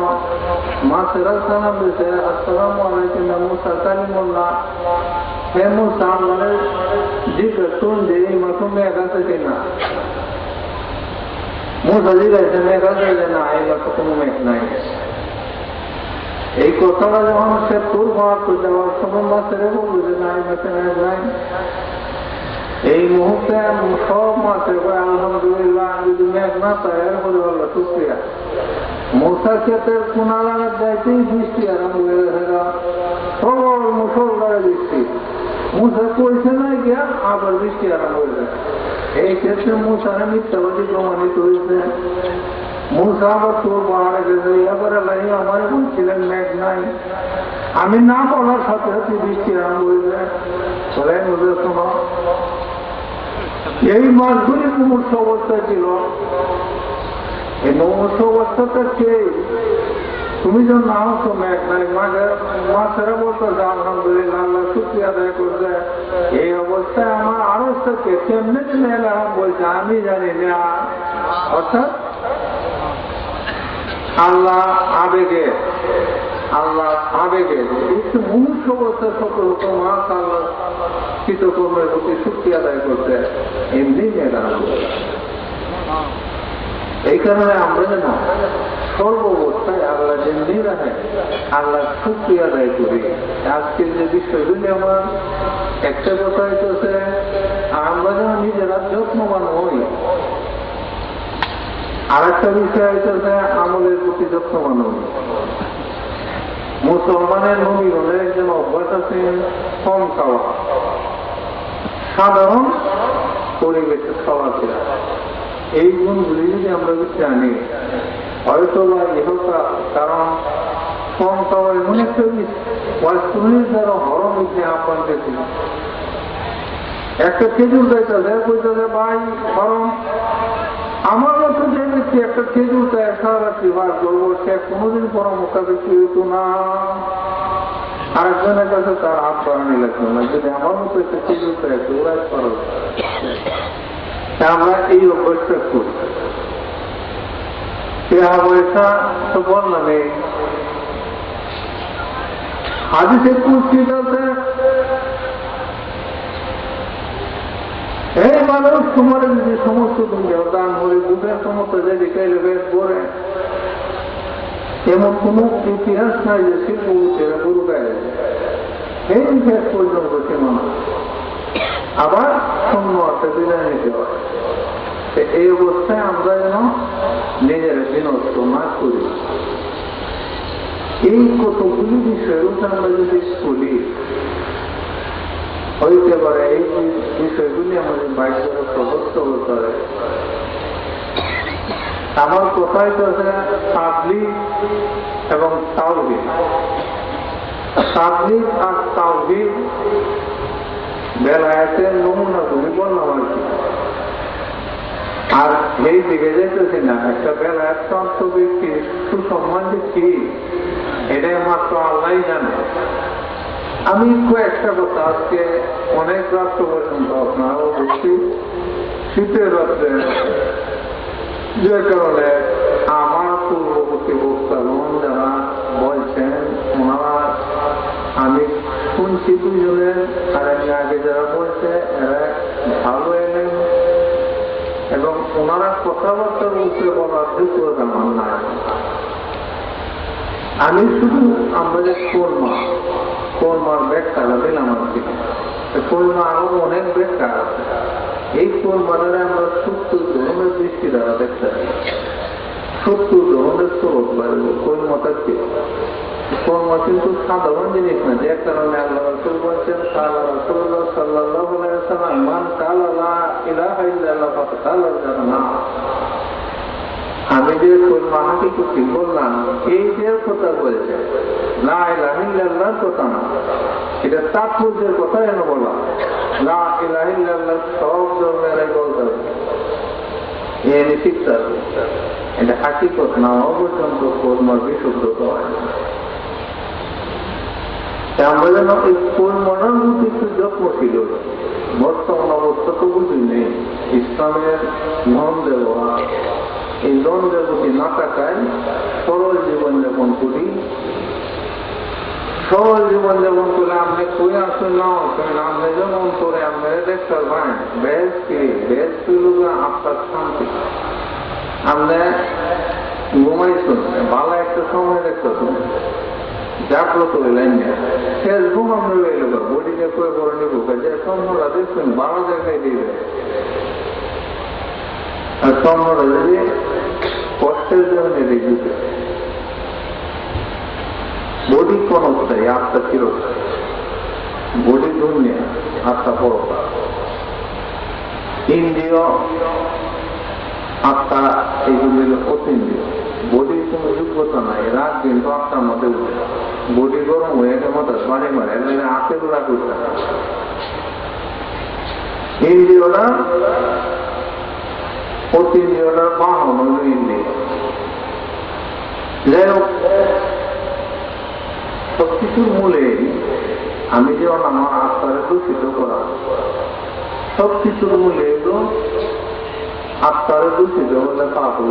মা সেরাজ সালাম দিয়েছে, আসসালামু আলাইকুম মুসা কালিমুল্লাহ। হে মুসা, আল্লাহর জিজ্ঞেস করুন যে এই মাত্র মেঘ আছে কিনা। মুসা জিজ্ঞাসা মেঘ আছে যে না, এই মাত্র কোনো মেঘ নাই। এই কথাটা যখন সে তুর পাহাড় করে যাওয়ার সময় মা ছেড়ে বলবে যে না, এই মাত্র মেঘ নাই। এই মুহূর্তে সব মাসে আলহামদুলিল্লাহ, যদি মেঘ না পায় এরপরে বললো শুক্রিয়া। মশা ক্ষেতের কোনা লাগার যাইতেই বৃষ্টি আরম্ভ হয়ে গেছে, সবল মুসলধারে বৃষ্টি। মুসা কইছে না গিয়া আবার বৃষ্টি আরম্ভ হয়ে যায়। এই ক্ষেত্রে মুসারে মিথ্যাবাদী প্রমাণিত হয়েছে। মুসা আবার তোর পাহাড়ে গেছে, এবারে লাগে আমার বলছিলেন মেঘ নাই। আমি না বলার সাথে সাথে বৃষ্টি আরম্ভ হয়ে যায়। বলে মুসা শোনো, এই মাসগুলি মুমূর্ষ অবস্থায় ছিল। এই মুমূর্ষ অবস্থাটা কে? তুমি যখন না হতো মেঘ নাই, মাছেরা বলতো আলহামদুলিল্লাহ, আল্লাহ শুকরিয়া আদায় করছে। এই অবস্থায় আমার আরসটাকে কেমনে এলাম বলছে আমি জানি না। অর্থাৎ আল্লাহ আবেগে, আল্লাহ আবেগে একটু মুমূর্ষ অবস্থায় সকল হতো মাছ আল্লাহ কৃতকর্মের প্রতি শুকরিয়া আদায় করতে এমনি মেয়েরা। এই কারণে আমরা যেন সর্ব অবস্থায় আল্লাহ যেমনি রাখে আল্লাহ শুকরিয়া আদায় করি। আজকের যে বিষয়গুলি আমার একটা কথা হইতেছে, আমরা যেন নিজেরা যত্নবান হই। আর একটা বিষয় হইতেছে আমলের প্রতি যত্নবান হই। মুসলমানের নবীগণের একজন অভ্যাস আছে কম খাওয়া, সাধারণ পরিবেশে চলাফেরা। এই গুণগুলি যদি আমরা জানি হয়তো বা ইহকা, কারণ কম খাওয়া এমন একটা ওয়াস্তুনির দ্বারা হরম ইবনে আফফান দেখি একটা খেজুর চাইতেছে, কইতেছে ভাই হরম। আমার মতো যে ব্যক্তি একটা খেজুর চায় সারা রাত্রি বার করবো, সে কোনোদিন পরামর্শ ব্যক্তি হইতো না। আরেকজনের কাছে তার হাত বাড়ানি লাগবে না, যদি আমার মতো একটা খেজুর চায় ওরা খরচ। আমরা এই অভ্যাসটা করি। পয়সা তো বললাম এই হাদিসে কুদসি আছে, এই মানুষ তোমার যদি সমস্ত দুনিয়া দান করে বুঝে সমস্ত যদি খাইলে বেশ পড়ে, এমন কোন ইতিহাস নাই যে শিল্প গরু গায়ে। এই শেষ পর্যন্ত সীমানা, আবার শূন্য অর্থে বিদায় নিতে হয়। এই অবস্থায় আমরা যেন নিজের বিনষ্ট না করি। এই কতগুলি বিষয়ের উপর আমরা যদি বলি, হইতে পারে এই বিষয়গুলি আমাদের বাইরে প্রদত্ত হতে পারে। আমার কথাই তো আছে তাবলীগ এবং তাওহীদ। তাবলীগ আর তাওহীদ বেলায়েতের নমুনা তুমি বললাম আর কি। আর এই দিকে যেতেছি না, একটা বেলায়েত প্রাপ্ত ব্যক্তির সুসম্মান যে কি, এটাই মাত্র আল্লাহ জানে। আমি কয়েকটা কথা আজকে অনেক রাত্র পর্যন্ত আপনারা বলছি, শীতের রাত্রে, যে কারণে আমার পূর্ববর্তী বক্তাগণ যারা বলছেন ওনারা, আমি শুনছি দুজনের, আর আমি আগে যারা বলছে এরা ভালো এলেন এবং ওনারা কথাবার্তার উপরে বলার যোগ্যতা আমার নাই। আমি শুধু আমরা যে কোরমার ব্যাখ্যাটা দিলাম আর কি। কোরমা আরো অনেক ব্যাখ্যা আছে। এই কোরমারে আমরা 70 ধরনের দৃষ্টি দ্বারা দেখতে পাই, 70 ধরনের স্বরূপ বাড়বে। কোরমাটা কি? কোরমা কিন্তু সাধারণ জিনিস না, যে কারণে আল্লাহ রাসূল বলছেন কালা রাসূলুল্লাহ সাল্লাল্লাহু আলাইহি ওয়াসাল্লাম মান কালা লা ইলাহা ইল্লাল্লাহ ফাকাদ দাখালাল জান্নাহ। আমি যে কোরমা হাকিকতি বললাম, এই যে কথা বলছে লা ইলাহা ইল্লাল্লাহর কথা না, এটা তাৎপর্যের কথা যেন বলা। লা ইলাহা ইল্লাল্লাহ সব ধর্মেরাই বলতে হবে, এনে শিখতে হবে। এটা হাকিকত না হওয়া পর্যন্ত কোরমার বিশুদ্ধতা হয় না। আমরা যেন এই কোরমার মধ্যে একটু যত্নশীল হল। বর্তমান অবস্থা তো বুঝি নেই, ইসলামের ধন দেওয়া, এই দ্বন্দ্বের প্রতি না তাকায় সরল জীবনযাপন করি। সরল জীবনযাপন করলে আপনি কই আসুন না আপনি যেমন করে আপনার দেখতে পারেন বেশ কি লোক আপনার শান্তি। আপনি ঘুমাইছেন, ভালো একটা সময় দেখতেছেন, জাগ্রত হইলেন না, শেষ ঘুম আমরা রইল বডিকে করে করে নিব, যে সম্মরা দেখছেন ভালো জায়গায় দিবে। আর সম্মরা যদি কষ্টের জন্য দিতে বডি কোন অবস্থায়, আত্মা চিরস্থায়ী। বডি দুনিয়া, আত্মা পরকাল। ইন্দ্রিয় আত্মা এইগুলি অতীন্দ্রিয়। বডির কোন যোগ্যতা নাই, রাত দিন তো আত্মার মধ্যে উঠে। বডি গরম হয়ে গেলে মতো বাড়ি মারে, এখানে আঁকে দোড়া করতে না। ইন্দ্রিয়টা অতীন্দ্রিয়টার বাহন হল ইন্দ্রিয়। যাই হোক, সবকিছুর মূলে আমি যেমন আমার আত্মারে দূষিত করা, সবকিছুর মূলে এগুলো আত্মারে দূষিত হলে পাপ হল।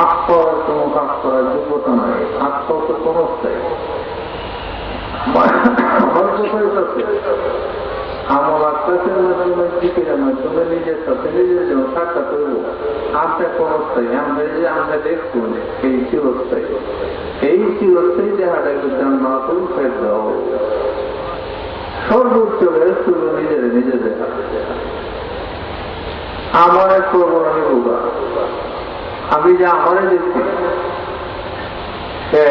আত্মার কোন কাজ করার যোগ্যতা নাই, আত্মা তো কোন অবস্থায় আমার আত্মাসের মাধ্যমে জিকিরের মাধ্যমে নিজের সাথে নিজের জন্য সাক্ষাৎ করব। আত্মা কোন অবস্থায় আমরা দেখুন এই চিরস্থায়ী, এই চিরস্থায়ী দেহাটা একটু জান্নাতুল ফেরদাউস। সর্বোচ্চ বেশ করলো নিজে দেখা। আমার এক প্রবণী বোঝা, আমি যে আমারে দেখছি সে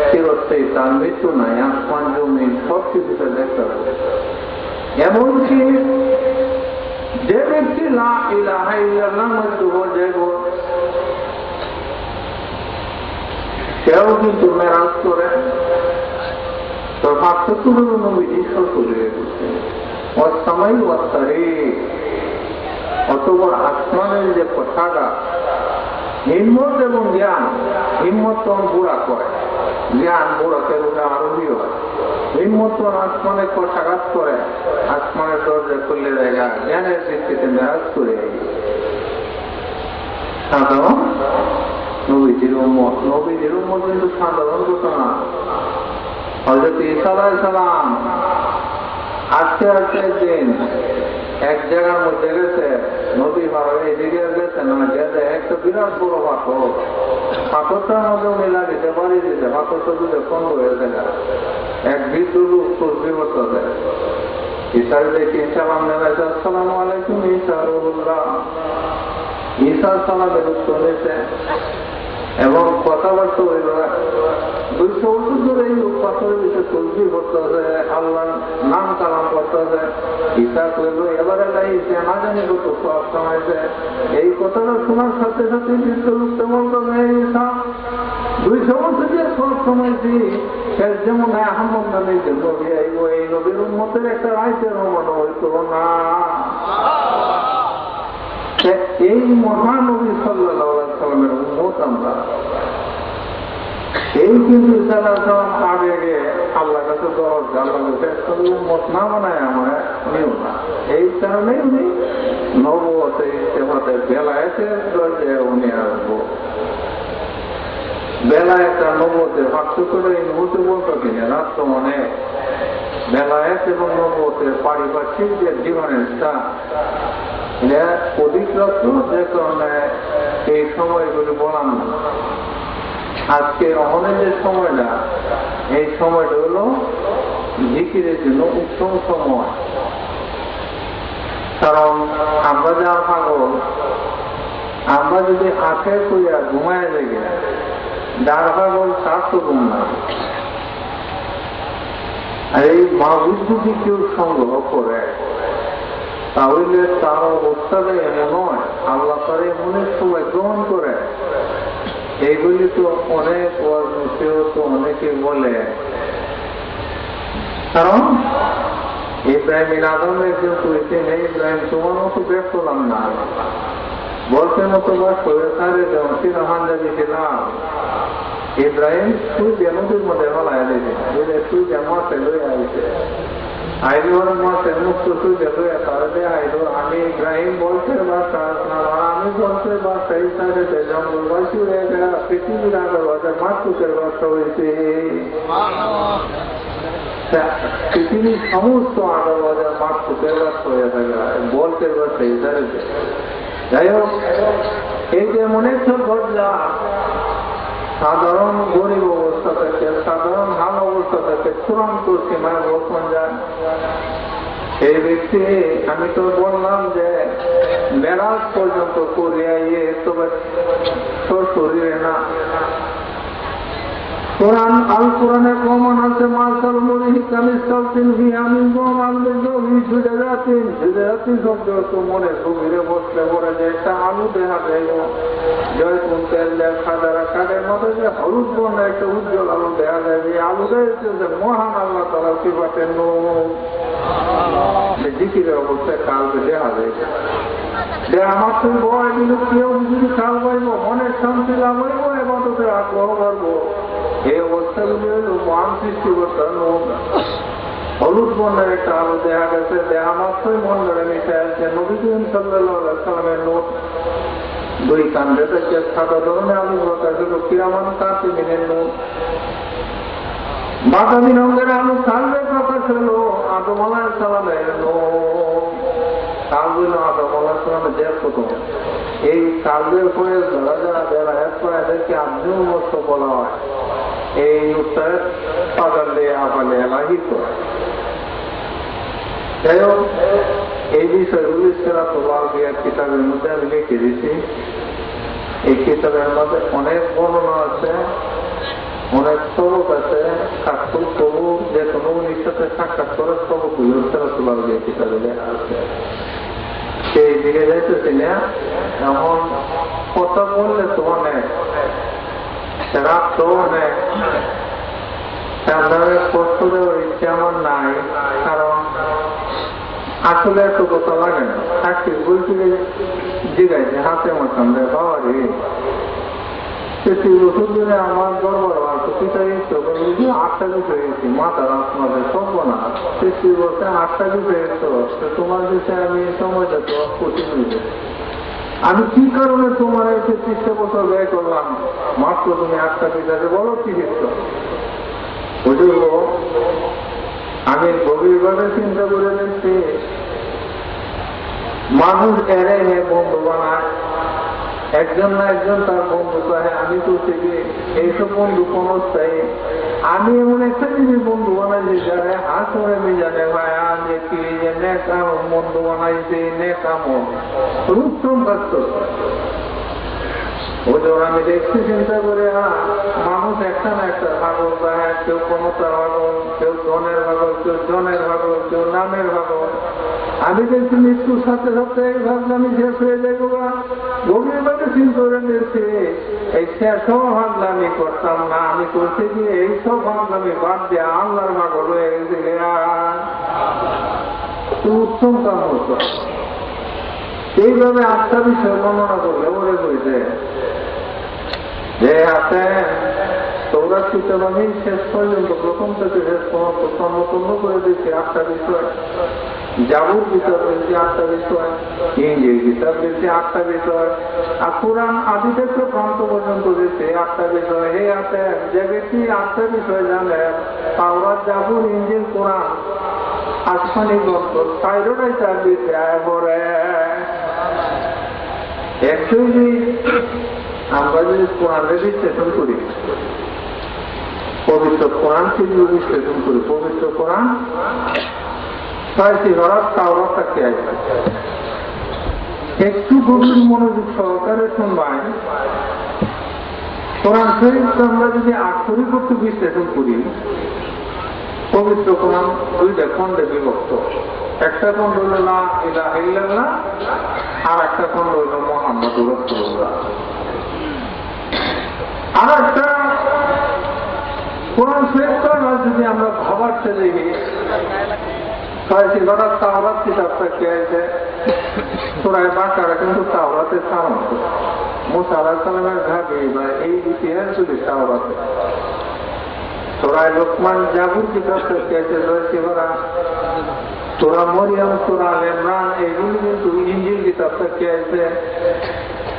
চিরস্থায়ী, তার মৃত্যু নাই, আসমান জমিন সব কিছুতে দেখতে হবে। এমনকি যে ব্যক্তি লা ইলাহা ইল্লাল্লাহ মৃত্যু যাইব, সেও কিন্তু মেরাজ করে। তো ভাবতুল নবীজি সকলে অসামাই ওয়াসারি, অতঃপর আসমানের যে কথাটা হিম্মত এবং জ্ঞান, হিম্মত বুড়া করে, জ্ঞান বুড়াকে রূপে আরোহী হয়। হিম্মত আসমানে কথাঘাত করে, আসমানের দরজা খুললে জায়গা জ্ঞানের দৃষ্টিতে মেরাজ করে। সাধারণ নবীজির উম্মত কিন্তু সাধারণ কথা না। হযরত ঈসা আলাইহিস সালাম আজকে দিন এক জায়গার মধ্যে গেছে, নদী পার এদিকে গেছে না, গেছে একটা বিরাট বড় পাথরটার মধ্যে উনি লাগিতে পারি দিতে, পাথরটা দুটো খন্ড হয়ে গেছে। এক বৃদ্ধ লোক তসবিহ পড়তেছে। ঈসার দেখে সালাম জানাইছে, আসসালামু আলাইকুম ঈসা রুহুল্লাহ। ঈসা সালামের উত্তর দিয়েছে এবং কথাবার্তা হইল। 200 বছর ধরে এই লোক পাথরের ভিতরে তসবিহ পড়তেছে, আল্লাহর নাম কালাম করতেছে। ঈসা কইল, এবারে লাইছে না জানি কত সব কামাইছে। এই কথাটা শোনার সাথে সাথে বৃদ্ধ লোকটা বলতো, ঈসা 200 বছর দিয়ে সব কামাইছি, শেষ যেমন আহমদ নামে যে নবী আইব, এই নবীর উম্মতের একটা রাইতের মনে হইতো না। এই মহানবী সাল্লাল্লাহু আলাইহি সাল্লামের উম্মত আমরা। এই কিন্তু সাল্লাল্লাহু আবেগে আল্লাহ কাছে দরজ, আল্লাহ কাছে উম্মত না বানায় আমার নিও না। এই কারণেই উনি নবুয়তে ইস্তেফাতের বেলায়েতের দরজায় উনি আসবো। বেলায়েতটা নবুয়তের পার্থক্যটা এই মুহূর্তে বলতো কিনা রাত্র মনে বেলায়েত এবং নবুয়তের পারিপার্শ্বিক যে জীবনেরটা এটা অধিক রত্ন, যে কারণে এই সময়গুলি বললাম না। আজকে অহনের যে সময়টা, এই সময়টা হলো জিকিরের জন্য উত্তম সময়। কারণ আমরা যা পাগল, আমরা যদি আখে কইয়া ঘুমায় দেখে যার পাগল তার তো ঘুম নাই। আর এই মাহবুব যদি কেউ সংগ্রহ করে তাহলে তার অবস্থাটা এমন নয়, আল্লাহ তার এমনের সময় গ্রহণ করে। এইগুলি তো অনেক তো অনেকে বলে, কারণ ইব্রাহিম আদম একজন করেছেন, ইব্রাহিম তোমার মতো বের করলাম না, বলছেন মতো বা শরীর সারে যেমন হান্দা দিয়েছিলাম। ইব্রাহিম তুই নদীর মধ্যে হলায় দিয়েছে, তুই মাছে লয়ে আইছে, আইলোর মাছে মুক্ত তুই লয়ে তারে আইলো। আমি ইব্রাহিম বলছে বাসা, আমি বলছে বাসা, এই সাইডে জঙ্গলবাসী হয়ে গেল, পৃথিবীর আগের বাজার মাতৃকের বাসা হয়েছে। পৃথিবীর সমস্ত আগের বাজার মাতৃকের বাসা হয়ে থাকে, বলতে বাসা এই সাইডে। যাই হোক, এই যে মনে ঘটনা সাধারণ গরিব অবস্থা থেকে, সাধারণ ভালো অবস্থা থেকে চূড়ান্ত সীমায় বসন যায়। এই ব্যক্তি, আমি তো বললাম যে মেরাজ পর্যন্ত করিয়া তবে তোর শরীরে না। কোরআন আল কোরআনে প্রমাণ আছে, মাসাল মুরিহি কামিসালতিন ফি আমিন সুজারাতিন শব্দ তো মনে গভীরে বসলে পড়ে যে একটা আলু দেখা যায়, জয়তুন তেল খাদারা কাঠের মধ্যে যে হলুদ বর্ণের একটা উজ্জ্বল আলু দেখা যায়। যে আলুটা যে মহান আল্লাহ তাআলা সিফাতের নূর, জিকিরের অবস্থায় কালকে দেখা যায়। যে আমার তুই বয় দিল কেউ যদি খাল পাইব, মনের শান্তি লাভ হইব, এবাদতে আগ্রহ করবো। এই অবস্থাগুলি হল মহান সৃষ্টিকর্তার নূর। হলুদ বর্ণের একটা আলো দেখা গেছে, দেখা মাত্রই মন ধরে মিশে আসছে নবী করিম সাল্লাল্লাহু আলাইহি সাল্লামের নূর। দুই কাণ্ডে থেকে সাদা ধরনের আলু প্রকাশ হল কিরামান কাতিবিনের নূর। বাদামি রঙের আলু কালবে প্রকাশ হল আদম আলাইহিস সালামের নূর। কালবে আদম আলাইহিস সালামের যে প্রথম এই কালবের পরে ধরা যারা যারা এক করে এদেরকে আব্দুল মস্ত বলা হয়। এই উত্তর পাগালে আপালে এলাহিত। যাই হোক, এই বিষয়গুলি সিরাতুল কিতাবের মধ্যে আমি লিখে দিয়েছি। এই কিতাবের মধ্যে অনেক বর্ণনা আছে, অনেক সবক আছে। কাকুল তবু যে কোনো উনির সাথে সাক্ষাৎ করে সবকগুলো সিরাতুল কিতাবে লেখা আছে। সেই দিকে যাইতেছি না, এমন কথা বললে তো অনেক, রাত তো অনেক, কষ্ট দেওয়ার ইচ্ছে আমার নাই। কারণ আসলে এত কথা লাগে না। থাকতে বলছি জিগাইছে হাতে মতাম রে বাবারে, 33 বছর ধরে আমার দরবার আছে পিতাই 8টা দিতে হয়েছি, মাথার আপনাদের সব না 33 বছরে 8টা দিতে হয়েছে। তোমার দেশে আমি সময়টা তো কঠিন হয়েছে। আমি কি কারণে তোমার 33 বছর ব্যয় করলাম, মাত্র তুমি 8টা দিতে বলো কি হিস্ত বুঝল। আমি গভীরভাবে চিন্তা করে দেখছি, মানুষ এরে বন্ধু বানায়, একজন না একজন তার বন্ধু চাহে। আমি তো থেকে এইসব বন্ধু কোন স্থায়ী, আমি এমন একটা জিনিস বন্ধু বানাইছি যারা হাত করে মিজানে ভাই আমি কি যে নেকাম বন্ধু বানাইছি নেকাম উত্তম কাজ করছে ওদের আমি দেখছি চিন্তা করে মানুষ একটা না একটা ভাগল দেয়, কেউ ক্ষমতার ভাগল, কেউ ধনের ভাগল, কেউ জনের ভাগল, কেউ নামের ভাগল। আমি দেখছি মৃত্যুর সাথে সাথে এই ভাবলামি শেষ হয়ে যাবো গা, গভীরভাবে চিন্তা করে নিয়েছি এই শেষও ভাবলামি করতাম না, আমি করছি কি এইসব ভাবলামি বাদ দিয়ে আল্লাহর ভাগল হয়ে গেছে। উত্তম কাম হতো এইভাবে আটটা বিষয় বর্ণনা করলে ওরে বইছে যে আছে তোমরা চিত্তবাণী শেষ পর্যন্ত প্রথম থেকে শেষ পর্যন্ত সম্পূর্ণ করে দিচ্ছে আটটা বিষয়, জাবুর বিচার বলছে আটটা বিষয়, ইঞ্জিল বিচার বলছে আটটা বিষয়, আর কোরআন আদি থেকে প্রান্ত পর্যন্ত দিচ্ছে আটটা বিষয়। হে আছে যে ব্যক্তি আটটা বিষয় জানে, তাওরাত, জাবুর, ইঞ্জিল, কোরআন, আসমানি গ্রন্থ চাইরোটাই তার বিদ্যায় পড়ে। অ্যাকচুয়ালি আমরা যদি কোরআনের বিশ্লেষণ করি, পবিত্র কোরআনকে যদি বিশ্লেষণ করি, পবিত্র কোরআন 6টি হরফ তাওরাত কে আছে। একটু গভীর মনোযোগ সহকারে শুনবাই, কোরআন শরীফকে আমরা যদি আক্ষরিক অর্থে বিশ্লেষণ করি, পবিত্র কোরআন 2টা খণ্ডে বিভক্ত। একটা খণ্ড হল লা ইলাহা ইল্লাল্লাহ, আর একটা খণ্ড হল মুহাম্মাদুর রাসূলুল্লাহ। আর একটা কোরআন শরীফটা যদি আমরা ভাবার চেয়ে দেখি, 6টি হরফ তাওরাত কিতাবটা কে আছে, সূরা বাকারা কিন্তু তাওরাতের সারাংশ। মুসা আলাইহিস সালামের ভাবি বা এই ইতিহাস যদি তাওরাতে, সূরা লোকমান, জাবুর কিতাবটা কে আছে 6টি হরফ, সূরা মরিয়ম, সূরা আল ইমরান এগুলি কিন্তু ইনজিল কিতাবটা কে আছে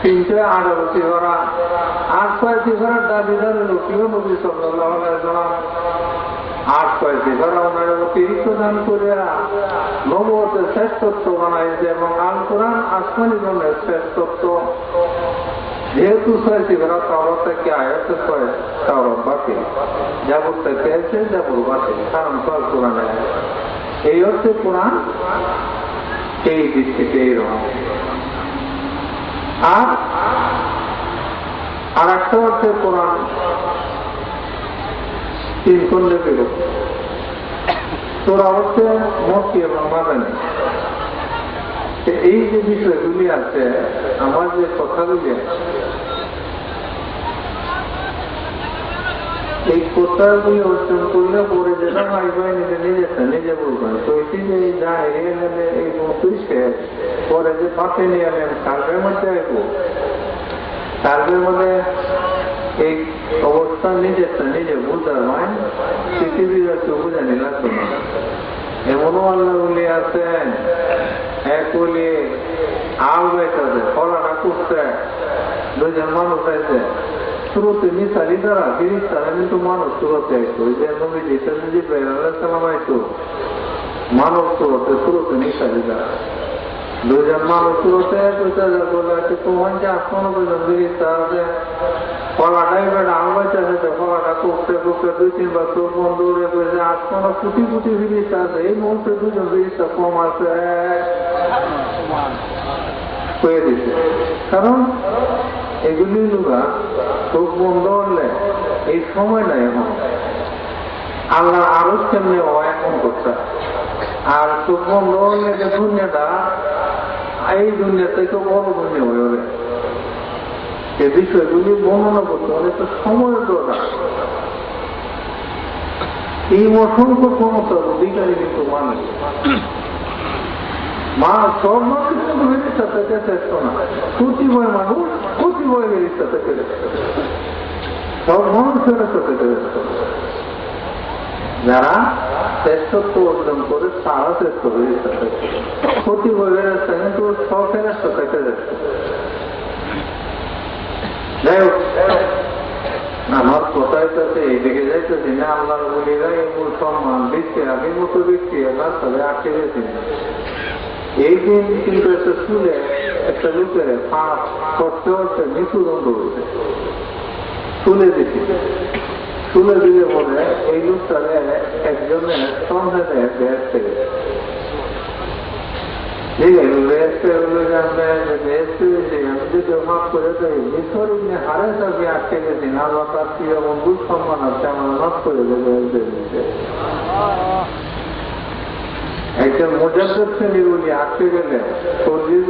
318টি হরফ। আর 6টি হরফ দাবিদার প্রিয় নবী সাল্লাল্লাহু আলাইহি ওয়াসাল্লাম, আর 6টি হরফ ওনার অতিরিক্ত দান করে নবুয়তের শ্রেষ্ঠত্ব বানাইছে এবং আল কোরআন আসমানি জন্মের শ্রেষ্ঠত্ব। যেহেতু 6টি হরফ তাওরাত থেকে আয়াতে 6 তাওরাত বাকি, জাবুর থেকে আছে জাবুর বাকি, কারণ আল কোরআনে এই অর্থে কোরআন এই দিক থেকে এইরকম। আর একটা অর্থে কোরআন 3 খণ্ডে বিভক্ত। সূরা হচ্ছে মক্কি এবং মাদানী। এই যে বিষয়গুলি আছে, আমার যে কথাগুলি, এই কথাগুলি অর্জন করলে পরে যেটা ভাই ভাই নিজে বলবেন। তো এটি যে যায় এই মতুষে পরে যে পাশে নিয়ে নেন সার্ভের মধ্যে আসবো, সার্ভের মধ্যে এই অবস্থা নিজেরটা নিজে বুঝার হয়, পৃথিবীর একটু বুঝানি লাগতো না। এমনও আল্লাহ বলি আছেন, এক বলি আল বাইতেছে, ফলাটা করছে, 2জন মানুষ আছে শুরুতে মিসালি দ্বারা ফিরিস তারা কিন্তু মানুষ শুরুতে আসতো। ওই যে নবী যে বেড়ালাম আইতো মানব শুরুতে মিসালি দ্বারা 2জন মানুষ শুরুতে বলে তোমার যে আসমানো 2জন ফিরিস্তা আছে, ফলাটাই বেড়া আল বাইতেছে, ফলাটা করতে করতে 2-3 বার চোখ বন্ধ হয়ে গেছে, আসমানো কোটি কোটি ফিরিস্তা আছে, এই মুহূর্তে 2জন ফিরিস্তা কম আছে হয়ে দিচ্ছে। কারণ এগুলি লোকা চোখ বন্ধ হলে এই সময় নাই এখন আল্লাহ আরো কেমনি হয় এখন করতে। আর চোখ বন্ধ হলে যে দুনিয়াটা এই দুনিয়া থেকে বড় দুনিয়া হয়ে যাবে। এই বিষয়গুলি বর্ণনা করতে হলে তো সময়ের দরকার। এই অসংখ্য ক্ষমতার অধিকারী কিন্তু মানুষ সব মানুষ কিন্তু ফেরিস্তা থেকে শ্রেষ্ঠ না। প্রতিভয় মানুষ প্রতিভয় ফেরিস্তা থেকে সব মানুষ ফেরিস্তা থেকে শ্রেষ্ঠ। যারা শ্রেষ্ঠত্ব অর্জন করে তারা শ্রেষ্ঠ ফেরিস্তা থেকে, প্রতিভয় ফেরিস্তা কিন্তু সব ফেরিস্তা থেকে শ্রেষ্ঠ। যাই হোক, আমার কথায় কাছে এইদিকে যাইতেছি না, আল্লাহর বলিরা এমন সম্মান দিচ্ছে আমি মতো ব্যক্তি আল্লাহ তবে আটকে গেছি। এই দিন কিন্তু একটা চুলে একটা লোকের পাপ করতে করতে মৃত্যুদণ্ড হয়েছে, তুলে দিচ্ছে। তুলে দিলে পরে এই লোকটারে একজনের সংসারে ব্যাস থেকে ঠিক আছে, ব্যাসকে আমি যদি মাফ করে দেয় মিশর হারে তাকে আটকে গেছি না, বা তার কি এমন বুঝ সম্মান আছে আমার মাফ করে দেবে। একজন মুজাদ্দেদ শ্রেণীর উনি আটকে গেলে 40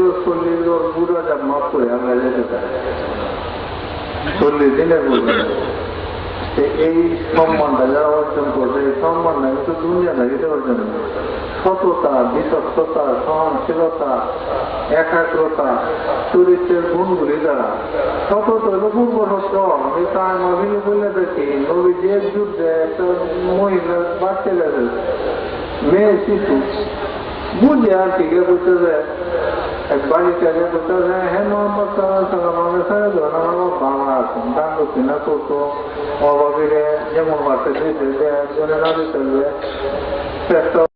বুড়া যা মাফ করে আমরা যেতে পারি 40 দিনের মধ্যে। এই সম্মানটা যারা অর্জন করবে, এই সম্মানটা কিন্তু দুনিয়া না দিতে অর্জন করবে। সততা, বিশ্বস্ততা, সহনশীলতা, একাগ্রতা, চরিত্রের গুণগুলি দ্বারা সততা হল পূর্ব সত্য। আমি তার নবীকে বলে দেখি, নবী যে যুদ্ধে একটা মহিলা বাচ্চা গেছে, মেয়ে শিশু বুঝে আর টিকে বলতে যায়, এক বাড়িটাকে বলতে যায়, হ্যাঁ মোহাম্মদ সাল্লাম আমাকে ছেড়ে দেবেন, আমার বাবা আছেন, দান দক্ষিণা করতো, অভাবীরে যেমন বাড়তে দিতে একজনে না দিতে চেষ্টা